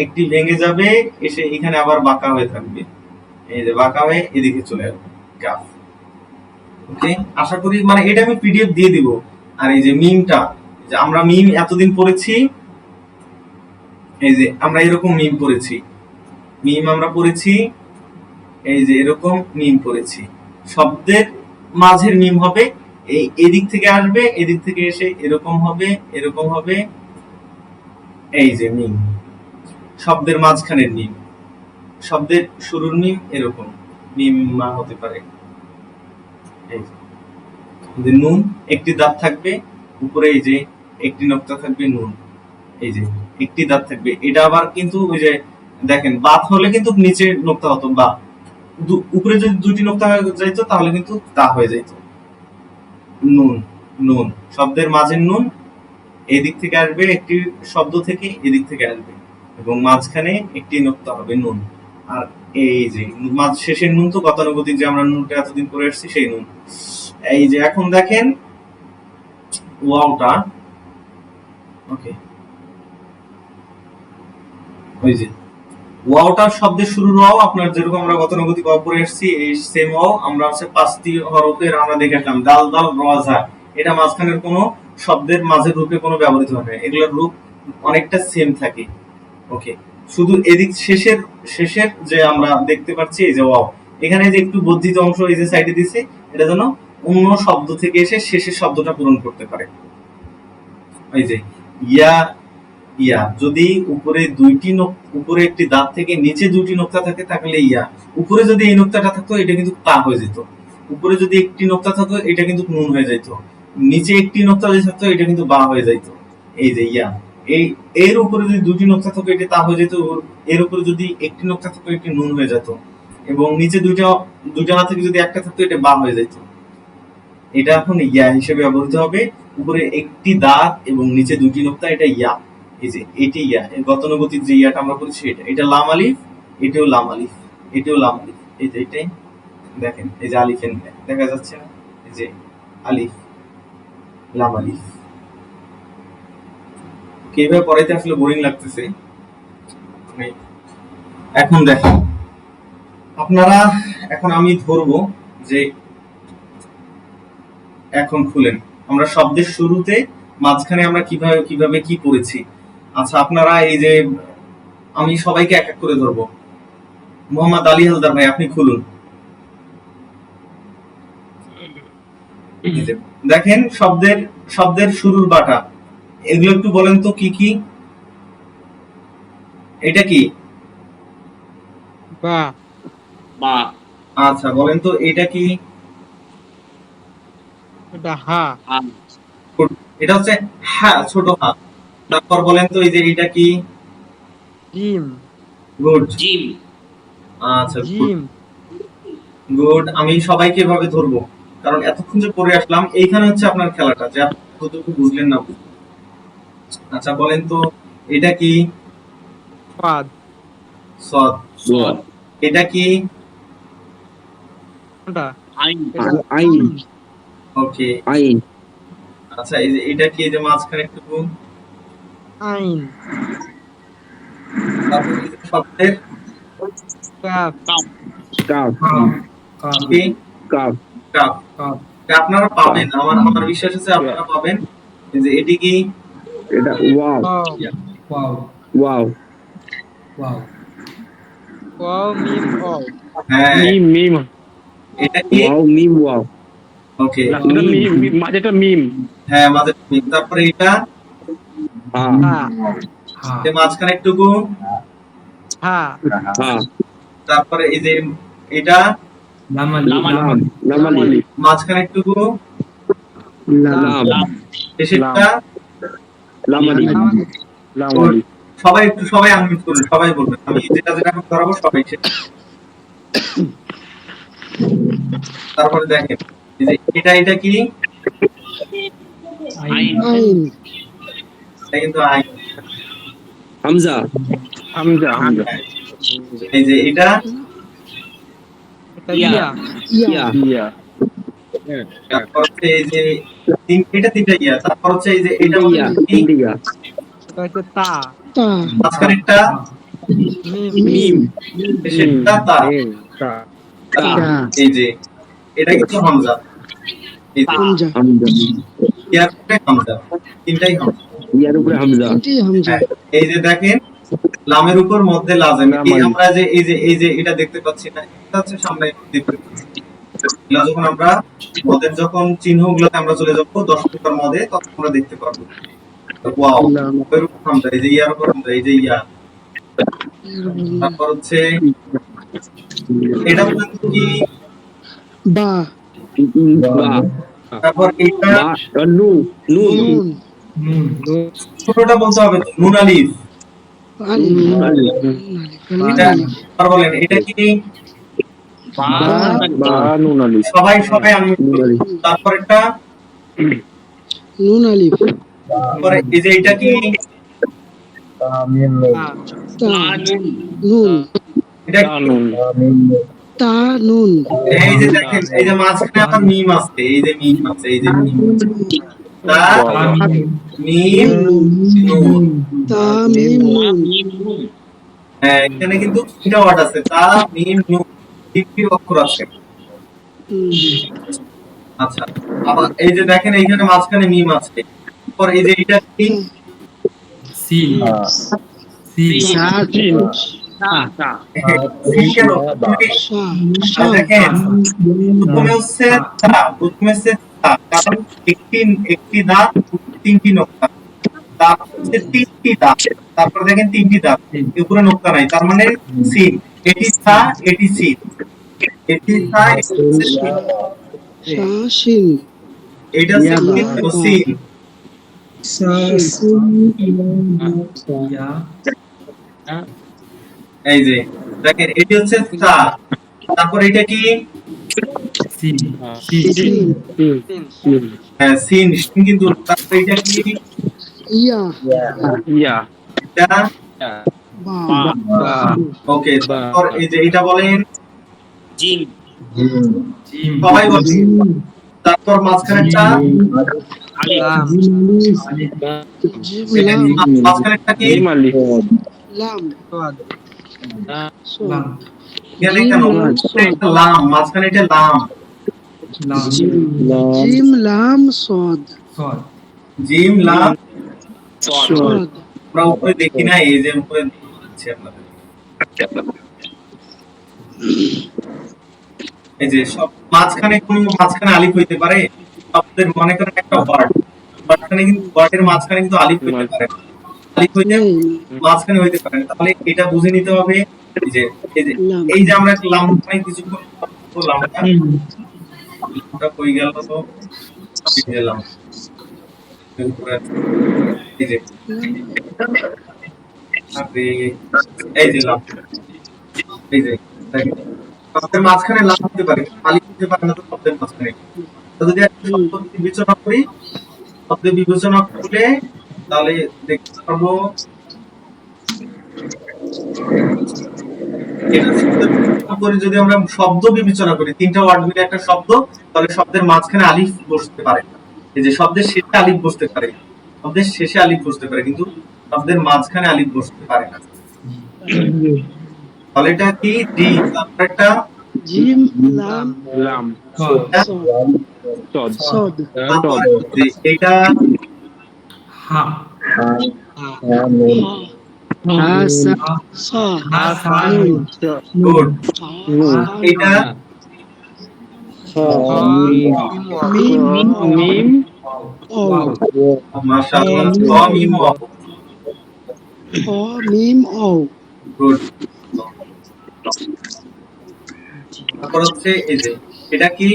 একটি ভেঙে যাবে, এসে এখানে আবার বাঁকা হয়ে থাকবে, এই যে বাঁকা হয়ে এদিকে চলে আসবে কাপ। ওকে, আশা করি মানে এটা আমি পিডিএফ দিয়ে দিব। আর এই যে মিমটা, যে আমরা মিম এতদিন পড়েছি, এই যে আমরা এরকম মিম পড়েছি, মিম আমরা পড়েছি, এই যে এরকম মিম পড়েছি। শব্দের মাঝের মিম হবে, এই এদিক থেকে আসবে, এদিক থেকে এসে এরকম হবে, এরকম হবে, এই যে মিম। শব্দের মাঝখানের মিম, শব্দের শুরুর মিম এরকম মিম হতে পারে। এই যে নুন, একটি দাঁত থাকবে উপরে, এই যে একটি নক্তা থাকবে নুন, এই যে একটি দাঁত থাকবে। এটা আবার কিন্তু ওই যে দেখেন বাত হলে কিন্তু নিচে নোক্তা হতো, বা উপরে যদি দুটি নোক্তা হয়ে যাইতো তাহলে কিন্তু তা হয়ে যাইতো। নুন, নুন শব্দের মাঝের নুন, এদিক থেকে আসবে একটি শব্দ থেকে, এদিক থেকে আসবে এবং মাঝখানে একটি নোক্তা হবে নুন। আর এই যে মাঝ শেষের নুন তো গতানুগতিক, যে আমরা নুনটা এতদিন করে আসছি সেই নুন। এই যে এখন দেখেন ওয়াওটা, ওকে, ওই যে ওয়াওটার শব্দের শুরুর ওয়াও আপনার যেরকম আমরা গতানুগতিক ওয়াও পড়ে আসছি, এই সেম ওয়াও আমরা হচ্ছে 5টি হরফের আমরা দেখে আসলাম, দাল দাল র ঝা। এটা মাঝখানের কোনো শব্দের মাঝের রূপে কোনো ব্যবহৃত হয় না, এগুলোর রূপ অনেকটা সেম থাকে। ওকে, শুধু এদিক শেষের শেষের যে আমরা দেখতে পাচ্ছি এই যে ওয়াও, এখানে যে একটু বর্ধিত অংশ এই যে সাইডে দিছে, এটা যেন অন্য শব্দ থেকে এসে শেষের শব্দটা পূরণ করতে পারে। এই যে ইয়া, ইয়া যদি উপরে উপরে একটি দাঁত থেকে নিচে দুটি নোক্তা থাকে তাহলে ইয়া। উপরে যদি এই নোক্তাটা থাকতো এটা কিন্তু তা হয়ে যেত, উপরে যদি একটি নোক্তা থাকতো এটা কিন্তু নুন হয়ে যেত, নিচে একটি নোক্তা যদি থাকতো এটা কিন্তু বা হয়ে যেত। এই যে ইয়া, এই এর উপরে যদি দুটি নোক্তা থাকতো এটা তা হয়ে যেত, এর উপরে যদি একটি নোক্তা থাকতো এটি নুন হয়ে যেত, এবং নিচে দুইটা না থেকে যদি একটা থাকতো এটা বা হয়ে যেত। এটা এখন ইয়া হিসেবে ব্যবহৃত হবে। উপরে একটি দাঁত এবং নিচে দুটি নোক্তা, এটা ইয়া। এই যে এটি ইয়া, গতানুগতিক যে ইয়াটা আমরা বলছি এটা লাম আলিফ, এটাও লাম আলিফ, এটাও লাম আলিফ। এই যে এটাই দেখেন, এই যে আলিফের দেখা যাচ্ছে না, এই যে আলিফ, লাম আলিফ। কিভাবে পড়াইতে আসলে বোরিং লাগতেছে। এখন দেখেন আপনারা, এখন আমি ধরবো যে এখন খুলেন, আমরা শব্দের শুরুতে মাঝখানে আমরা কিভাবে কিভাবে কি করেছি। আচ্ছা আপনারা এই যে আমি সবাইকে এক এক করে ধরবো। মোহাম্মদ আলী হালদার ভাই আপনি খুলুন। এই যে দেখেন শব্দের শুরুর বাটা, এগুলো একটু বলেন তো কি কি। এটা কি? বা, বা, আচ্ছা বলেন তো এটা কি? এটা হা, হা, এটা হচ্ছে হ্যাঁ, ছোট হা। তারপর বলেন তো এই যে এটা কি? Gym, good. জিম, আচ্ছা গুড জিম, গুড। আমি সবাইকে এভাবে ধরবো, কারণ এতক্ষণ যে পড়ে আসলাম এইখানে হচ্ছে আপনার খেলাটা, যে আপনি কতটুকু বুঝলেন না বুঝলেন। আচ্ছা বলেন তো এটা কি? ফাদ, সদ। সদ, এটা কি? কোনটা? আইন, এটা আইন, ওকে। আইন, আচ্ছা এই যে এটা কি? এই যে মাঝখানে একটু, আইন, তারপর এই যে শব্দের কাফ, কাপ, কাফ, কি? Calf, cup. এটা আপনারা পাবেন, আমার আমার বিশ্বাস আছে আপনারা পাবেন। এই যে এটি কি? এটা ওয়াও, ওয়াও, ওয়াও, মিম, ওয়াও, হ্যাঁ, মিম, মিম, এটা কি? ওয়াও, মিম, ওয়াও, ওকে, এটা মিম, মাঝেটা মিম, হ্যাঁ মাঝে মিম। তারপরে এটা হা, হা, যে মাঝখানে একটুকু, হা, হা, তারপরে এই যে এটা লামালি, লাম, লামালি, মাঝখানে একটুকু, লাম, লাম, শেষেরটা। লামালি, লামালি, সবাই একটু সবাই আনমিউট করুন, সবাই বলবেন, আমি যেটা যেটা এখন করাবো সবাই সেটা। তারপরে দেখেন এই যে এটা কি? আইন, আইন, এটা কিন্তু আইন। হামজা হামজা হামজা এই যে এটা ইয়া ইয়া ইয়া তারপর হচ্ছে এই যে এটা তিনটা ইয়া, তারপর হচ্ছে এই যে এটা ইয়া বলেন কি ইন্ডিয়া তা মাঝখানেরটা মিম সেটা তা। তা তা এই যে এটা কিন্তু হামজা, এই যে হামজা ইয়ার উপরে হামজা, তিনটাই হামজা। ইয়ার উপরে হামজা হ্যাঁ, এই যে দেখেন লামের উপর মধ্যে লাজেম, লাম এই আলিফ। আমরা যে এই যে এটা দেখতে পাচ্ছি না, এটা হচ্ছে সামনে দেখতে পাচ্ছি। এগুলা যখন আমরা মদের যখন চিহ্নগুলোতে আমরা চলে যাবো 10 নম্বর মদে, তখন আমরা দেখতে পারবো ওয়াও এর উপর হামজা, এই যে ইয়ার উপর হামজা, এই যে ইয়া। তারপর হচ্ছে এটা বলেন তো কি, বা তারপর এটা বা নুন নুন ছোটটা বলতে হবে তো, নুন আলিফ। এটা আর বলেন এটা কি, বা নুন আলিফ সবাই আমি তারপর একটা, তারপরে এই যে এটা কি, এটা তা কি? নুন এই যে দেখেন এই যে মাঝখানে আমার মিম আছে, এই যে মিম আছে, এই যে মিম, তা মিম নুন। হ্যাঁ, এখানে কিন্তু তিনটা ওয়ার্ড আছে, তা মিম নুন, তিনটি অক্ষর আছে। আচ্ছা, আবার এই যে দেখেন এইখানে মাঝখানে মিম আছে, তারপর এই যে এটা কি, চিন সিন কেন? আর দেখেন প্রথমে হচ্ছে তা, প্রথমে হচ্ছে তা, কারণ একটি দাঁত, তিনটি নোক্তা, তারপর হচ্ছে তিনটি দাঁত, তারপর দেখেন তিনটি দাঁত, উপরে নোক্তা নাই, তার মানে সিন। এটি তা, এটি সিন, এটি তা, এটি হচ্ছে সিন। এটা হচ্ছে সিন। এই যে দেখেন এটি হচ্ছে তা, তারপর এটা কি, হ্যাঁ সিন, সিন কিন্তু, তারপর এটা কি, ইয়া এটা বা ওকে। তারপর এই যে এটা বলেন, জিম সবাই বলেন। তারপর মাঝখানেরটা, মাঝখানেরটা কি, মিম আলিফ এখানে কেন একটা লাম, মাঝখানে এটা লাম, জিম লাম। আমরা উপরে দেখি না, এই যে উপরে দেখছি আপনাদের, এই যে সব মাঝখানে আলিফ হইতে পারে। আপনাদের মনে করেন একটা ওয়ার্ড, মাঝখানে কিন্তু ওয়ার্ডের মাঝখানে কিন্তু আলিফ হইতে পারে, আলিফ হইতে মাঝখানে হইতে পারে না। তাহলে এটা বুঝে নিতে হবে যে এই যে আমরা একটা লাম মানে কিছুক্ষণ বললাম না, লামটা কই গেল তো, দিলাম এই যে আপনি এই যে লাম, এই যে দেখেন শব্দের মাঝখানে লাম হতে পারে, আলিফ হতে পারে না, তো শব্দের মাঝখানে। তো যদি একটা শব্দ বিবেচনা করি, শব্দ বিবেচনা করলে তাহলে দেখতে পাবো যদি আমরা শব্দ বিবেচনা করি, তিনটা ওয়ার্ড মিলে একটা শব্দ, তাহলে শব্দের মাঝখানে আলিফ বসতে পারে, এই যে শব্দের শেষে আলিফ বসতে পারে, শব্দের শেষে আলিফ বসতে পারে, কিন্তু শব্দের মাঝখানে আলিফ বসতে পারে না। তাহলে এটা কি, জি। তারপর একটা লাম তারপর এটা গুড, এটা মিম মাশাআল্লাহ, মিম গুড। তারপর হচ্ছে এই যে এটা কি,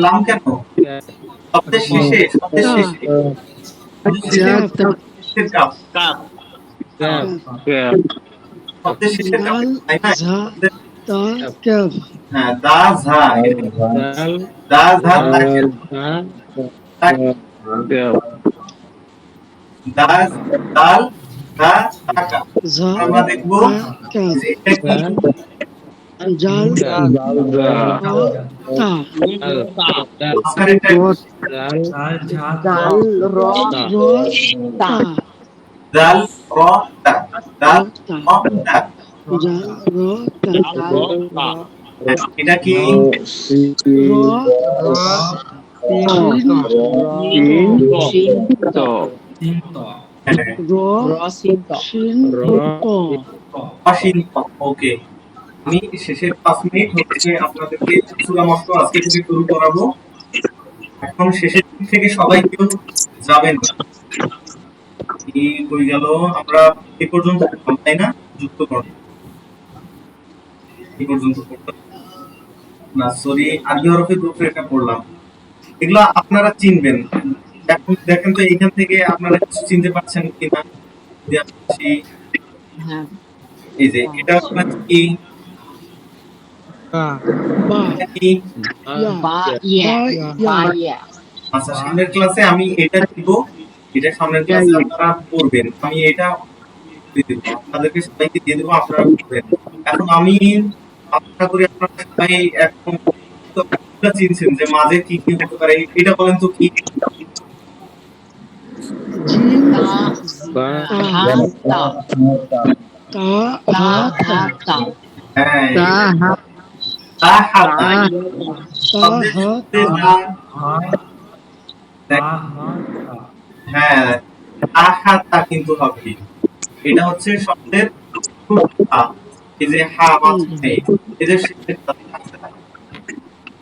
লাম কেন? শব্দের শেষে, শব্দের শেষে শেষের কাপ, কাপ শব্দের শেষের কাপ, তাই না? তা ক্যাফ হ্যাঁ দা ঝা दाल দা ঝা দাল দাল দা টাকা ঝা আমরা দেখবো তা ক্যাফ যে এটা কি জাল তা মাঝখানেরটা ডাল র র তা দাল র তা দাল তা র তা জাল র তা এটা কি র র শিন ত অসীম ওকে আমি শেষের 5 মিনিট হচ্ছে আপনাদেরকে সূরা মক্কা আজকে থেকে শুরু করাবো এখন শেষের দিক থেকে সবাই কেউ যাবেন না কি কই গেল আমরা এই পর্যন্ত পড়লাম, তাই না যুক্ত করো এই পর্যন্ত পড়লাম না সরি আরবি হরফে দুটো এটা পড়লাম এগুলো আপনারা চিনবেন এখন দেখেন তো এখান থেকে আপনারা কিছু চিনতে পারছেন কিনা যদি আমি বলছি, হ্যাঁ এই যে এটা আপনার কি বা এটা কি ইয়া বা ইয়া বা ইয়া আচ্ছা সামনের ক্লাসে আমি এটা দিব এটা সামনের ক্লাসে আপনারা পড়বেন আমি এটা দিয়ে দেবো আপনাদেরকে সবাইকে দিয়ে দেবো আপনারা পড়বেন এখন আমি আশা করি আপনারা সবাই এখন তো একটা চিনছেন যে মাঝে কি কি হতে পারে এটা বলেন তো কি জিম তা হা তা তা তা হা হা তা হ্যাঁ তা হা তাহাতা তা হা হ্যাঁ তাহাতা কিন্তু হবে এটা হচ্ছে শব্দের হা এই যে হা মাঝখানে এই যে শেষের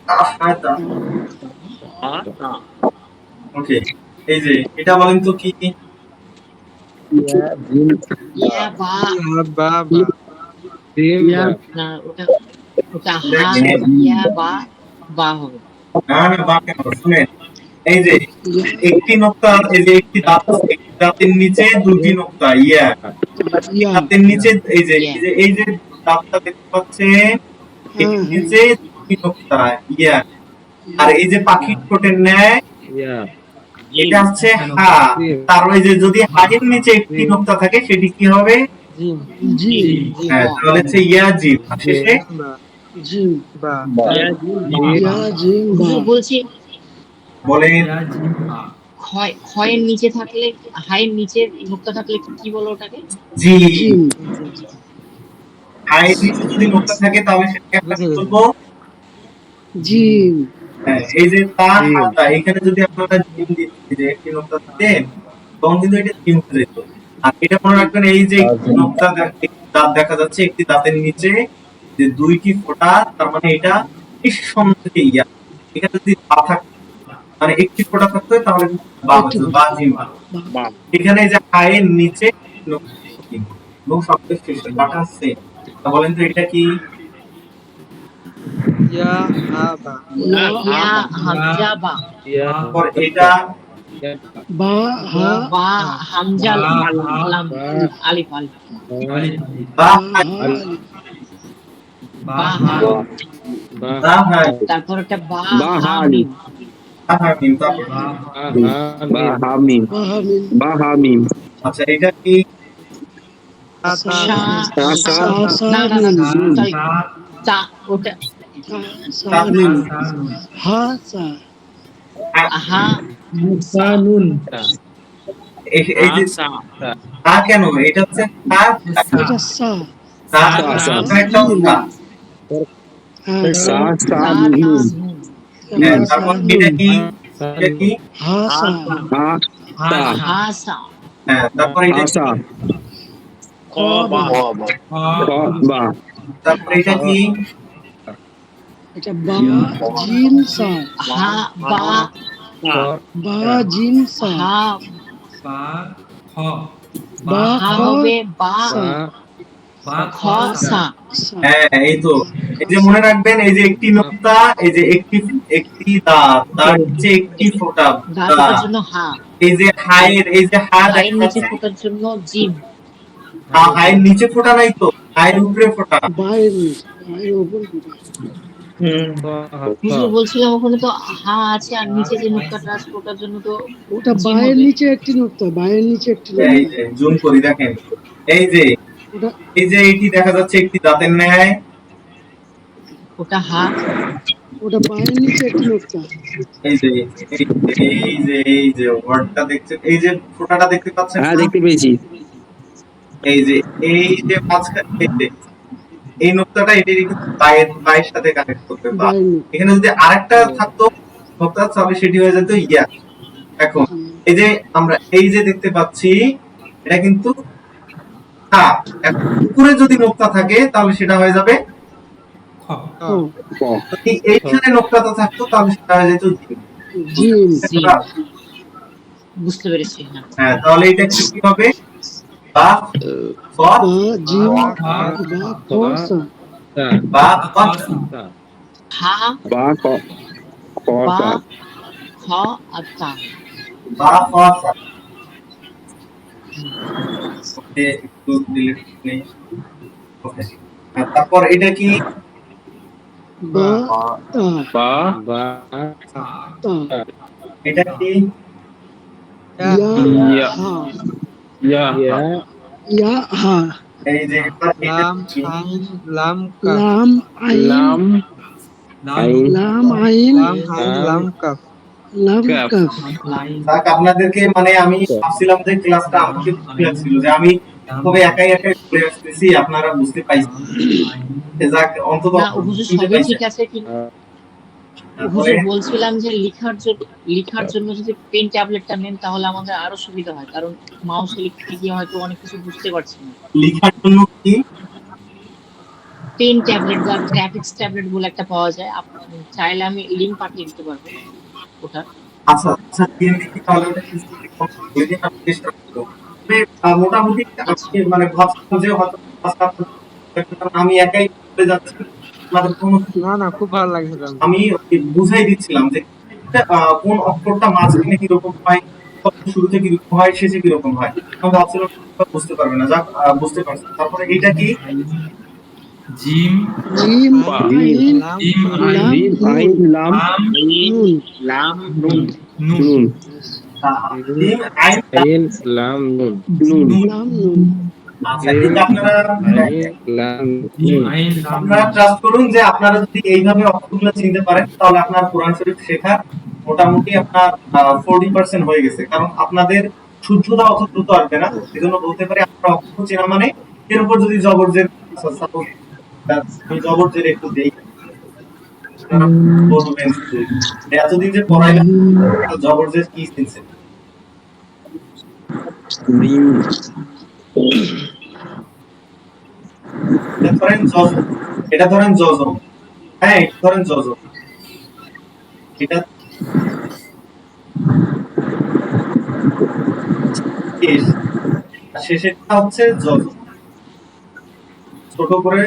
তাহাতা ওকে এই যে এটা বলেন তো কি ইয়া বা না ওটা ওটা হা ইয়া বা হবে না না বাকি শুনেন এই যে একটি নোক্তা এই যে একটি দাঁতের নিচে দুটি নোক্তা ইয়া ইয়া দাঁতের নিচে এই যে দাঁতটা দেখতে পাচ্ছেন এর নিচে দুটি নোক্তা ইয়া আর এই যে পাখির ঠোঁটের ন্যায় এটা হচ্ছে হা তার ওই যে যদি হাড়ের নিচে একটি নোক্তা থাকে সেটি কি হবে জিম হ্যাঁ তাহলে হচ্ছে ইয়া জিম আর শেষে জিম ইয়া জিম বা বলছি বলেন ক্ষয়ের নিচে থাকলে হায়ের নিচে মুক্ত থাকলে কি বলো ওটাকে জি জিম হাড়ের নিচে যদি নোক্তা থাকে তাহলে সেটাকে আমরা কি বলবো জিম হ্যাঁ এই যে তা হাতা এখানে যদি আপনারা জিম দিতে যে একটি নোক্তা দেন তখন কিন্তু এটা জিম হয়ে যেত আর এটা মনে রাখবেন এই যে একটি নোক্তা দাঁত দেখা যাচ্ছে একটি দাঁতের নিচে যে দুইটি ফোঁটা তার মানে এটা নিঃসন্দেহে ইয়া এখানে যদি বা থাকতো মানে একটি ফোঁটা থাকতো তাহলে বা হতো বা জিম হতো। এখানে এই যে হায়ের নিচে নোক্তা এবং শব্দের শেষে বাটা আছে তা বলেন তো এটা কি ইয়া হামজা বা তারপর এটা বা হা বা হামজা লাম আলিফ আলিফ বা বা হা বা হ্যাঁ তারপর একটা বা বা হা হা মিম হামিম তারপর বাহামিন আচ্ছা এটা কি না না না না sorry, তা ওটা সামিন হা সা হা এই যে তা কেন এটা হচ্ছে তা এটা সা তা একটা তা হ্যাঁ सा सा তা नुन হ্যাঁ তারপর এটা কি হা সা हा ता হা সা হ্যাঁ তারপর এটা কি आसा খ বা ख बा তারপর এটা কি এটা বা জিম সা হা বা বা জিম সা হা বা হা খ হবে বা সা খ সা সা হ্যাঁ এই তো এই যে মনে রাখবেন এই যে একটি নোক্তা এই যে একটি দাঁত তার নিচে একটি ফোঁটা দাঁতের জন্য হা এই যে হায়ের এই যে হা হায়ের দেখা নিচে যাচ্ছে ফোটার জন্য জিম হায়ের নিচে ফোঁটা নাই তো আয়ের উপরে ফোঁটা। বায়ের নিচে, বায়ের ওপর ফোঁটা। হুজুর বলছিলাম ওখানে তো হা আছে আর নিচে যে নুক্তাটা আছে ওটার জন্য তো ওটা জিম বায়ের হবে। নিচে একটি নুক্তা, বায়ের নিচে একটি এই নুক্তা। যে জুম করি দেখেন, এই যে ওটা এটি দেখা যাচ্ছে একটি দাঁতের ন্যায়। ওটা হা। ওটা বায়ের নিচে একটি নুক্তা। এই যে এই যে ওয়ার্ডটা দেখছেন, এই যে ফোঁটাটা দেখতে পাচ্ছেন হ্যাঁ না? দেখতে পেয়েছি। এই যে মাঝখানে এই নোক্তাটা এটি কিন্তু পায়ের সাথে কানেক্ট করতে পারে। বায়ের নিচে। এখানে যদি আরেকটা থাকতো নোক্তা, তাহলে সেটি হয়ে যেত ইয়া। এখন এই যে আমরা এই যে দেখতে পাচ্ছি, এটা কিন্তু হা। এখন উপরে যদি নোক্তা থাকে তাহলে সেটা হয়ে যাবে ও, ক যদি এইখানে নোক্তাটা থাকতো তাহলে সেটা হয়ে যেত জিম। জিম। জিম। বুঝতে পেরেছি, হ্যাঁ। হ্যাঁ, তাহলে এটা কি হবে? বা ক বা জিম বা খসা। বা ক হা বা ক ক বা সা খ আর তা। বা ক সা। ওকে, একটু ডিলিট নেই। ওকে, আর তারপর এটা কি? বা তা বা বা তা। এটা কি? ইয়া হা। ইয়া ইয়া হা। এই যে এবার এটা কি? লাম আইন। লাম আইন লাম আইন। লাম লাম কাফ। কাফ। যাক, আপনাদেরকে মানে আমি ভাবছিলাম যে ক্লাসটা আমাকে লাগছিল যে আমি তবে একাই একাই করে আসতেছি, আপনারা বুঝতে পাইছেন। যাক, অন্তত না হুজুর শুনতে সবই পাইছেন। ঠিক আছে, কিন্তু তারপরে হুজুর বলছিলাম যে লিখার জন্য যদি পেন ট্যাবলেটটা নেন তাহলে আমাদের আরো সুবিধা হয়, কারণ মাউসে লিখতে গিয়ে হয়তো অনেক কিছু বুঝতে পারছি না। লেখার জন্য কি? পেন ট্যাবলেট বা গ্রাফিক্স ট্যাবলেট বলে একটা পাওয়া যায়, আপনি চাইলে আমি লিংক পাঠিয়ে দিতে পারবো ওটা। আচ্ছা আচ্ছা, দিয়ে দেখি তাহলে ওটা কি বলে দিন, আমি চেষ্টা করবো। তবে মোটামুটি আচ্ছা, আমি মানে ভাবছিলাম যে হয়তো ক্লাসটা আমি একাই করে যাচ্ছি, আমাদের কোনো খুব ভালো লাগছে আমি ওকে বুঝাই দিচ্ছিলাম যে কোন অক্ষরটা মাঝখানে কিরকম হয়, শুরুতে কিরকম হয়, শেষে কিরকম হয়। আমি ভাবছিলাম বুঝতে পারবে না, যাক বুঝতে পারছি। তারপরে এটা কি? জিম জিম বা আইন। জিম লাম জিম আইন লাম নুন। লাম নুন নুন নুন জিম আইন আইন লাম নুন নুন লাম নুন। আচ্ছা, এটা আপনারা আইন লাম জিম নুন আইন লাম আপনারা ট্রাস্ট করুন যে আপনারা যদি এইভাবে অক্ষরগুলো চিনতে পারেন তাহলে আপনার কোরআন শরীফ শেখা মোটামুটি আপনার 40% হয়ে গেছে। কারণ আপনাদের শুদ্ধতা অত দ্রুত আসবে না, এজন্য বলতে পারি আপনারা অক্ষর চেনা মানে এর উপর যদি জবরজের সাপোজ আমি জবরজের একটু দেই, আপনারা বলবেন শুধু যে এতদিন যে পড়াইলাম জবরজের কি চিনছে। জিম এটা ধরেন জজম, এটা ধরেন জজম, হ্যাঁ এটা ধরেন জজম, এটা শেষ, আর শেষেরটা হচ্ছে জজম ছোট করে।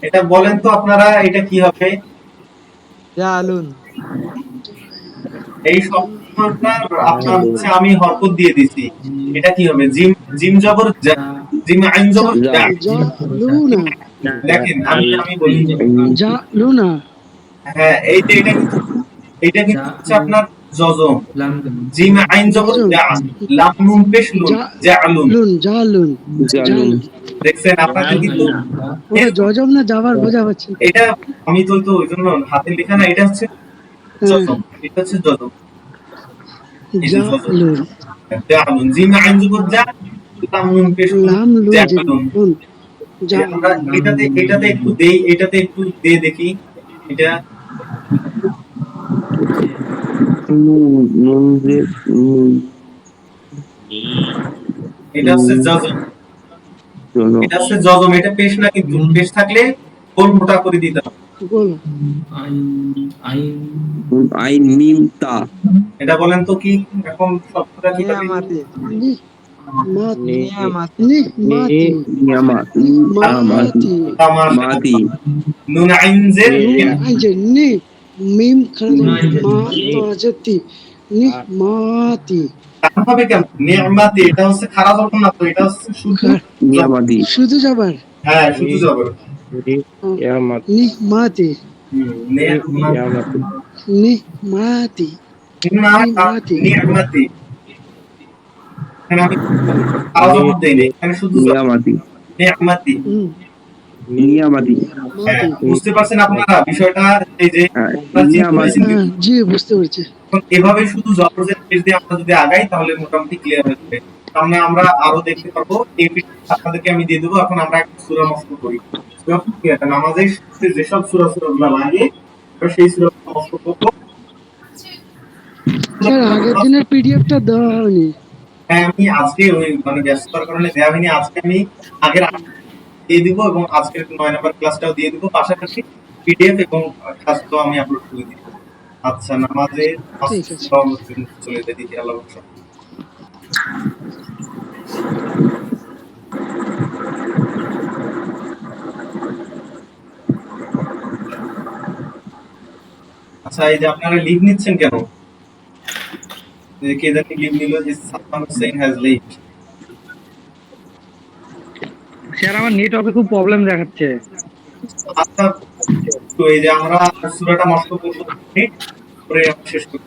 এটা বলেন তো আপনারা এটা কি হবে? এই শব্দটা আপনার হচ্ছে আমি হরকত দিয়ে দিছি, এটা কি হবে? জিম, জিম জবর জা, জিম আইন জবর জা জা। জা লুনা। দেখেন আমি বলি, জা লুনা। হ্যাঁ এই যে এটা কিন্তু হচ্ছে আপনার জজম, লাম জিম আইন জবর জজম। জা, লাম নুন পেশ লুন, জা জালুন। লুন। জা লুন। জালুন দেখছেন আপনাদের কিন্তু ওটা জজম না যাবার বোঝা পাচ্ছি। এটা আমি তো ওই জন্য হাতে লেখা না, এটা হচ্ছে জজম, এটা হচ্ছে জজম। এই যে জা জজম লুন। জালুন, জিম আইন জবর জা, লাম নুন পেশ লুন, লাম লুন জালুন। লুন। জা আমরা এটাতে একটু দেই, এটাতে একটু দে দেখি, এটা নুন নুন যে নুন এটা হচ্ছে জজম, জন্য এটা হচ্ছে জজম, এটা পেশ না, কিন্তু পেশ থাকলে গোল মোটা করে দিতে হবে। গোল। আইন আইন নুন আইন মিম তা এটা বলেন তো কি এখন শব্দটা কি হবে? নি মাত নে নি নে মাতি নিয়ামাত মাতি। মাতি নুন আইন জের নুন আইজে নি মিম খারাপ মা তাজতি নি মাতি। খারাপ হবে কেন? নিয়ামাতি এটা হচ্ছে খারাপ হবে না তো, এটা হচ্ছে শুধু নিয়ামাতি শুধু জবর হ্যাঁ শুধু জবর। নিহমাতি নিয়ামাতি নিহমাতি না নিহমাতি নিয়ামাতি, এখানে আমি খারাপ জবর দেই নাই, এখানে শুধু জবর নিয়ামাতি নিয়ামাতি। নিয়ামাতি হ্যাঁ, মাতি। বুঝতে পারছেন আপনারা বিষয়টা? এই যে আমরা চিন্তা নিয়ামাতি করেছি হ্যাঁ, জি বুঝতে পেরেছি। এখন এভাবে শুধু জবরজের পেজ দিয়ে আমরা যদি আগাই তাহলে মোটামুটি ক্লিয়ার হয়ে যাবে। সামনে আমরা আরো দেখতে পারবো, এই পিডিএফ আপনাদেরকে আমি দিয়ে দেবো। এখন আমরা একটা সূরা মস্ত করি। সূরা ফাতিহা নামাজের শেষে যেসব সূরাগুলো লাগে আমরা সেই সূরাগুলো মস্ত করবো। স্যার আগের দিনের পিডিএফটা দেওয়া হয়নি। হ্যাঁ, আমি আজকে ওই মানে ব্যস্ততার কারণে দেওয়া হয়নি। আজকে আমি আগের দিয়ে দিব এবং আজকের 9 নাম্বার ক্লাসটাও দিয়ে দিব, পাশাপাশি পিডিএফ এবং ক্লাসটাও আমি আপলোড করে দিব। আচ্ছা, নামাজে ঠিক আছে। চলে যেতে দিই আল্লাহ ভরসা। আচ্ছা, এই যে আপনারা লিভ নিচ্ছেন কেন? এই যে কে জানি লিভ নিল, যে Saddam Hossain has leave. Sir আমার নেটওয়ার্কে খুব প্রবলেম দেখাচ্ছে। আচ্ছা, তো এই যে আমরা সূরাটা মস্ত করব পরে আমরা শেষ করব।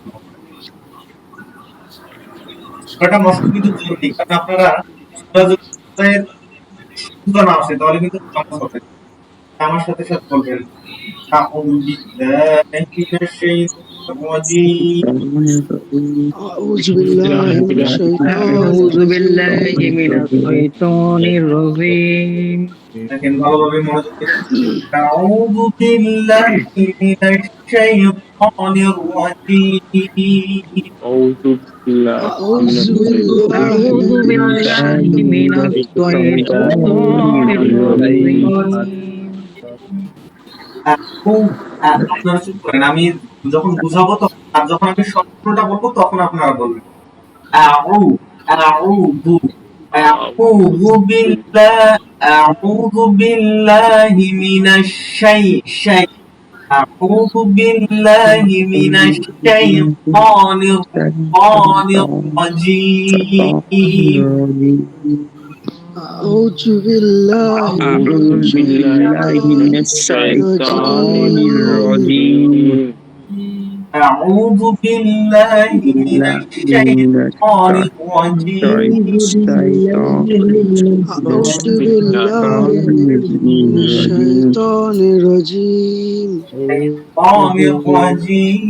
সূরাটা মস্ত কিন্তু জরুরি, কারণ আপনারা সূরা যদি শুনতে না আসে তাহলে কিন্তু সমস্যা হবে। আমার সাথে সাথে বলবেন আউযু বিল্লাহি মিনাশ শাইতানির রাজীম। আউযু বিল্লাহি মিনাশ আউযু বিল্লাহি মিনাশ শাইতানির রাজীম। দেখেন ভালোভাবে মনোযোগ দিয়ে। আউযু বিল্লাহি মিনাশ শাইতানির রাজীম। আউযু আউযু বিল্লাহি বিল্লাহি মিনাশ শাইতানির রাজীম। আপনারা চুপ করেন, আমি যখন বুঝাবো তখন, আর যখন আমি শব্দটা বলবো তখন আপনারা বলবেন। আউ আউযু আউযু বিল্লাহি মিনাশ আউযু বিল্লাহি মিনাশ শাইতানির রাজীম। আউযু বিল্লাহি أعوذ بالله من الشيطان الرجيم أعوذ بالله من الشيطان الرجيم. আউযু বিল্লাহি মিনাশ শাইতানির রাজীম।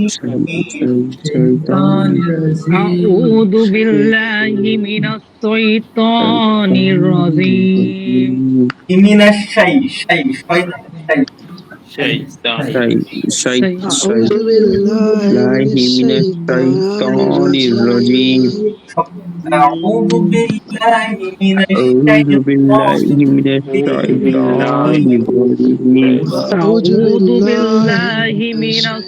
الشيطان الرجيم. আউযু বিল্লাহি মিনাশ শাইতানির রাজীম। من الشيء شيء شيء আউযু বিল্লাহি মিনাশ শাইতানির রাজীম। أعوذ بالله من أعوذ بالله من الشيطان الرجيم আউযু বিল্লাহি মিনাশ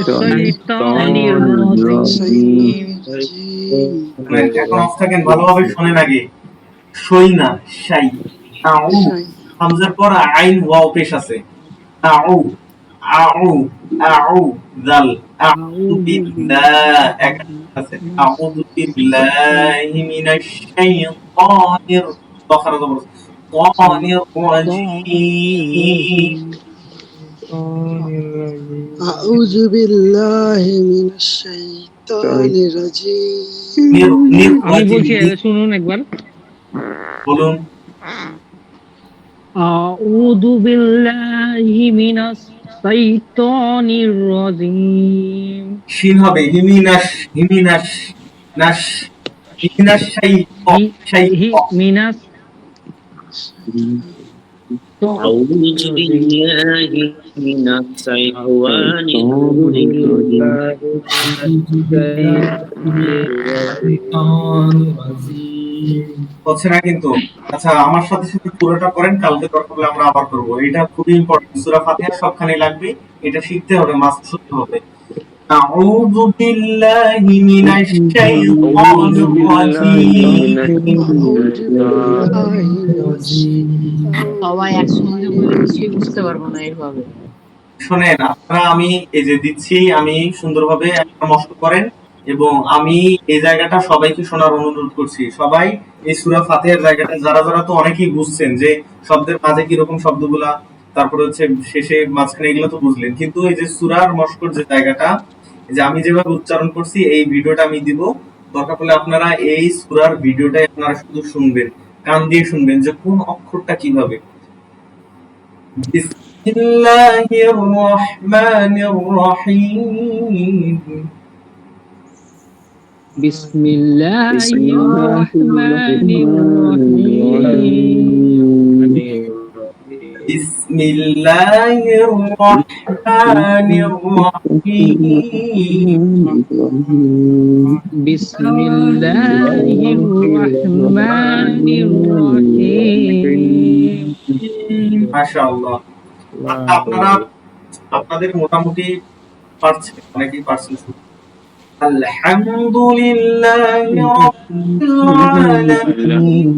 শাইতানির রাজীম। এখন অফ থাকেন, ভালোভাবে শোনেন আগে। সই না, শাই। আউ হামজার পর আইন ওয়াও পেশ আছে। আউ আউ আউ জাল আউযু বিল্লাহ এক আছে। আউযু বিল্লাহি মিনাশ শাইতানির তখরা জবর তানির রাজীম। আউযু বিল্লাহি মিনাশ শাইতানির রাজীম। আমি বলছি শুনুন একবার। বলুন। আউযু বিল্লাহি মিনাশ শাইতানির রাজীম। শিন হবে হিমিনাশ হিমিনাশ নাশ হিমিনাশ শাই শাই মিনাশ أعوذ بالله من الشيطان হচ্ছে না কিন্তু। আচ্ছা, আমার সাথে সাথে পুরোটা করেন, কালকে দরকার হলে আমরা আবার করবো। এটা খুবই ইম্পর্টেন্ট, সূরা ফাতিহা সবখানে লাগবে, এটা শিখতে হবে, মাস্ট শুনতে হবে। আউযু বিল্লাহি মিনাশ শাইতানির রাজীম। সবাই একসঙ্গে বলে কিছুই বুঝতে পারবো না এইভাবে। শোনেন আপনারা, আমি এই যে দিচ্ছি, আমি সুন্দরভাবে একটা মস্ত করেন, এবং আমি এই জায়গাটা সবাইকে শোনার অনুরোধ করছি। সবাই এই সূরা ফাতিহার জায়গাটা যারা যারা তো অনেকেই বুঝছেন যে শব্দের মাঝে কিরকম শব্দগুলা, তারপরে হচ্ছে শেষে মাঝখানে, এগুলো তো বুঝলেন, কিন্তু এই যে সূরার মশকর যে জায়গাটা, এই যে আমি যেভাবে উচ্চারণ করছি এই ভিডিওটা আমি দিব, দরকার পড়লে আপনারা এই সূরার ভিডিওটাই আপনারা শুধু শুনবেন, কান দিয়ে শুনবেন যে কোন অক্ষরটা কিভাবে। বিসমিল্লাহির রহমানির রহিম। বিসমিল্লাহির রহমানির রহিম বিসমিল্লাহির রহমানির রহিম। বিসমিল্লাহির রহমানির রহিম। মাশাআল্লাহ। আপনারা আপনাদের মোটামুটি পারছেন, অনেকেই পারছেন। আলহামদুলিল্লাহি রাব্বিল আলামিন।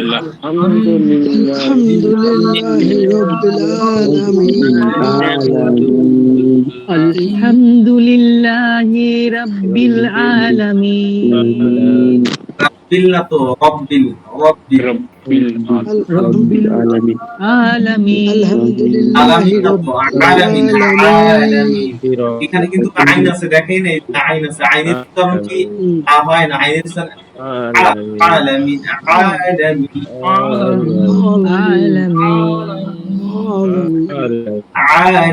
আলহামদুলিল্লাহি রাব্বিল আলামিন। আলহামদুলিল্লাহি রাব্বিল আলামিন। রাব্বিল না তো রব্বিল, রব্বিল রাব্বিল আলামিন। আলহামদুলিল্লাহি আলামিন না তো রাব্বিল আলামিন, আলামিন। এখানে কিন্তু আইন আছে, দেখেন এই আইন আছে, আইনের উচ্চারণ কি আ হয় না, আইনের উচ্চারণ আলামিন, আলামিন, আলামিন।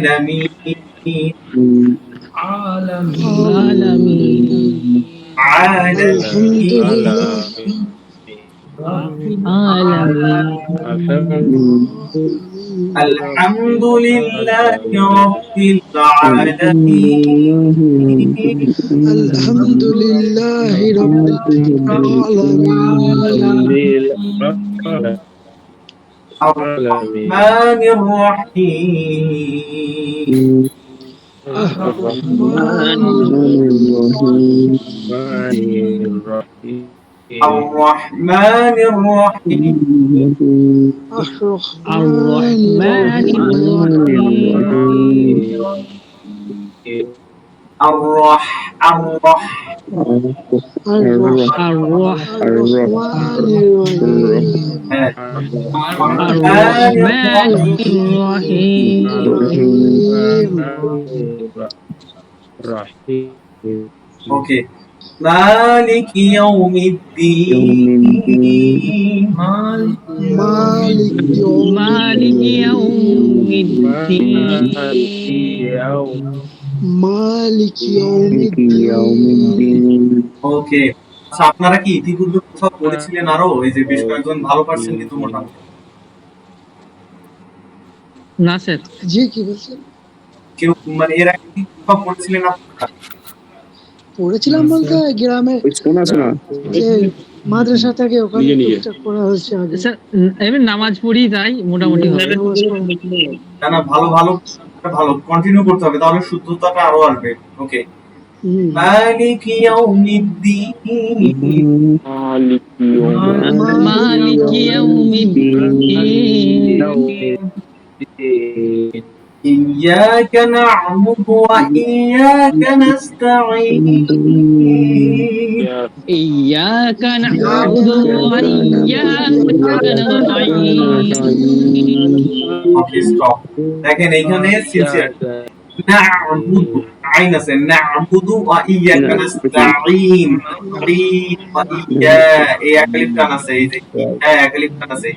আলহামদুলিল্লাহি রাব্বিল আলামিন। আলহামদুলিল্লাহি রাব্বিল আলামিন। আর-রহমানির রহিম। আর-রহমানির রহিম। আর-রহমানির রহিম। আর-রহ আর-রহ আর-রহমানির রহিম। হ্যাঁ, আর-রহমানির রহিম। ওকে। মালিকি ইয়াউমিদ্দিন। মালিকি মালিকি ইয়াউমিদ্দিন। মালিকি ইয়াউমিদ্দিন। ওকে। আচ্ছা, আপনারা কি ইতিপূর্বে কোথাও পড়েছিলেন আরো? এই যে বেশ কয়েকজন ভালো পারছেন কিন্তু মোটামুটি। না স্যার। জি, কি বলছেন? কেউ মানে এর আগে কি কোথাও পড়েছিলেন আপনারা? পড়েছিলাম বলতে গ্রামে যে মাদ্রাসা থেকে ওখানে টুকটাক পড়া হয়েছে আগে। স্যার এমনি নামাজ পড়ি তাই মোটামুটি হবে। নামাজ পড়া। না না, ভালো ভালো ভালো কন্টিনিউ করতে হবে, তাহলে শুদ্ধতাটা আরো আসবে। ওকে। মালিকি ইয়াউমিদ্দিন। মালিকি ইয়াউমিদ্দিন। إياك نعبد وإياك نستعين. إياك نعبد وإياك نستعين. ওকে, স্টপ। দেখেন এইখানে সিনসিয়ার না'বুদু, আইন আছে, না'বুদু ওয়া ইয়াকা নাস্তাঈন, ওয়া ইয়া, এই একালিফ টান আছে, এই যে ইয়া একালিফ টান আছে,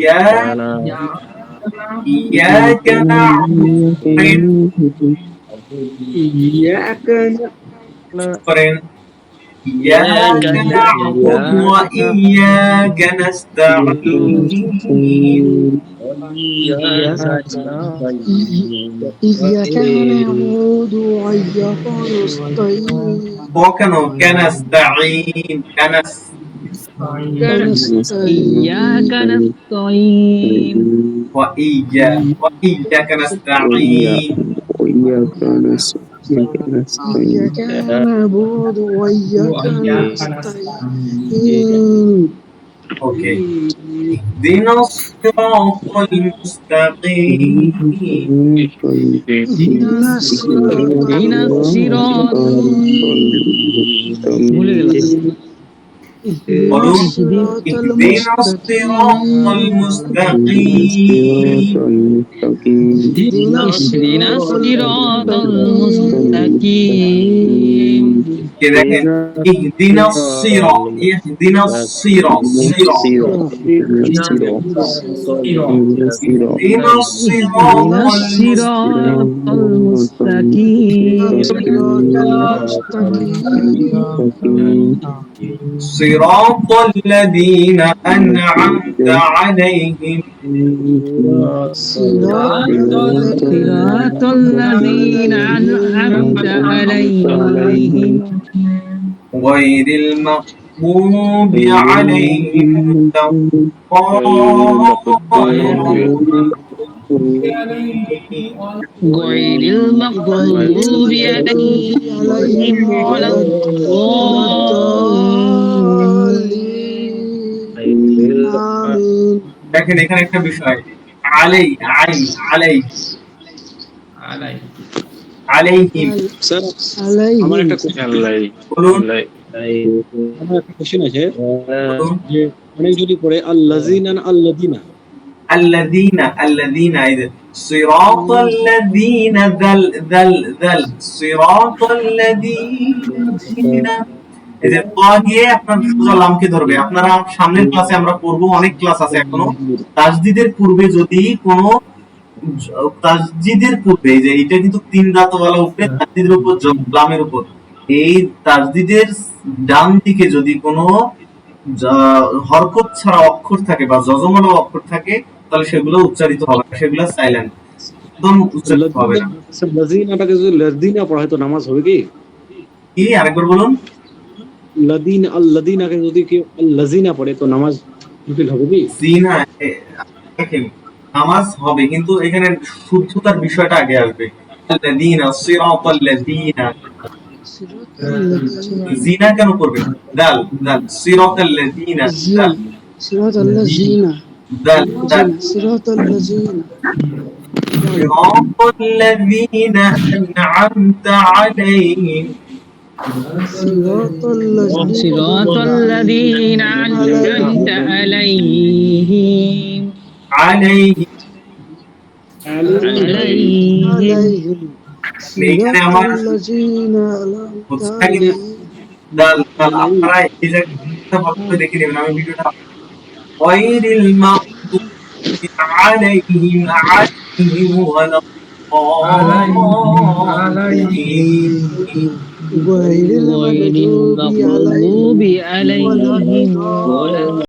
ইয়া ইয়াকা না'বুদু করেন, ইয়াকা না'বুদু ওয়া ইয়াকা নাস্তাঈন। إياك نعبد وإياك نستعين. কেন কানাস্তাঈন, কানাস إياك نستعين. ওয়া ইয়াকা নাস্তাঈন। إياك نعبد وإياك نستعين. ওকে اهدنا الصراط المستقيم اهدنا الصراط اهدنا الصراط ভুলে গেলাম اهدنا قولوا الصراط اهدنا الصراط المستقيم اهدنا اهدنا الصراط الصراط المستقيم كده اهدنا الصراط اهدنا الصراط صراط اهدنا الصراط اهدنا الصراط المستقيم صراط الذين أنعمت عليهم صراط الذين أنعمت عليهم غير المغضوب عليهم غير المغضوب عليهم ولا الضالين آمين দেখেন এখানে একটা বিষয় আলাই আইন আলাই আলাই আলাইহিম স্যার عليهم আমার একটা কোশ্চেন বলুন আমার একটা কোশ্চেন আছে বলুন যে অনেক যদি পড়ে আল্লাযিনা আল্লাযিনা الذين الذين إذا صراط الذين ذل صراط الذين এই যে ত দিয়ে আপনার সোজা লামকে ধরবে আপনারা সামনের ক্লাসে আমরা পড়বো অনেক ক্লাস আছে এখনো তাজদিদের পূর্বে যদি কোনো তাজদিদের পূর্বে যে এটা কিন্তু তিন দাঁতওয়ালা উপরে তাজদিদের উপর লামের উপর এই তাজদিদের ডান দিকে যদি কোনো হরকত ছাড়া অক্ষর থাকে বা যজমালা অক্ষর থাকে তাহলে সেগুলো উচ্চারিত হবে না, সেগুলো সাইলেন্ট একদম উচ্চারিত হবে না স্যার লাযিনাটাকে যদি লাযিনা পড়া হয় তো নামাজ হবে কি কি আরেকবার বলুন লাদিন আল্লাযিনাকে যদি কেউ আল্লাযিনা পড়ে তো নামাজ বাতিল হবে কি জিনা দেখেন নামাজ হবে কিন্তু এখানে শুদ্ধতার বিষয়টা আগে আসবে আল্লাযীনা সিরাতাল্লাযীনা জিনা কেন করবেন দাল দাল সিরাতাল্লাযীনা দাল صراط الذين দাল দাল صراط الذين صراط الذين أنعمت عليهم صراط صراط الذين أنعمت عليهم عليهم عليهم এখানে صراط আমার الذين أنعمت হচ্ছে কি عليهم দাল দাল আপনারা এই জায়গাটা ভালো করে দেখে নেবেন আমি ভিডিওটা غير المغضوب عليهم ولا الضالين غير غير المغضوب عليهم المغضوب عليهم ولا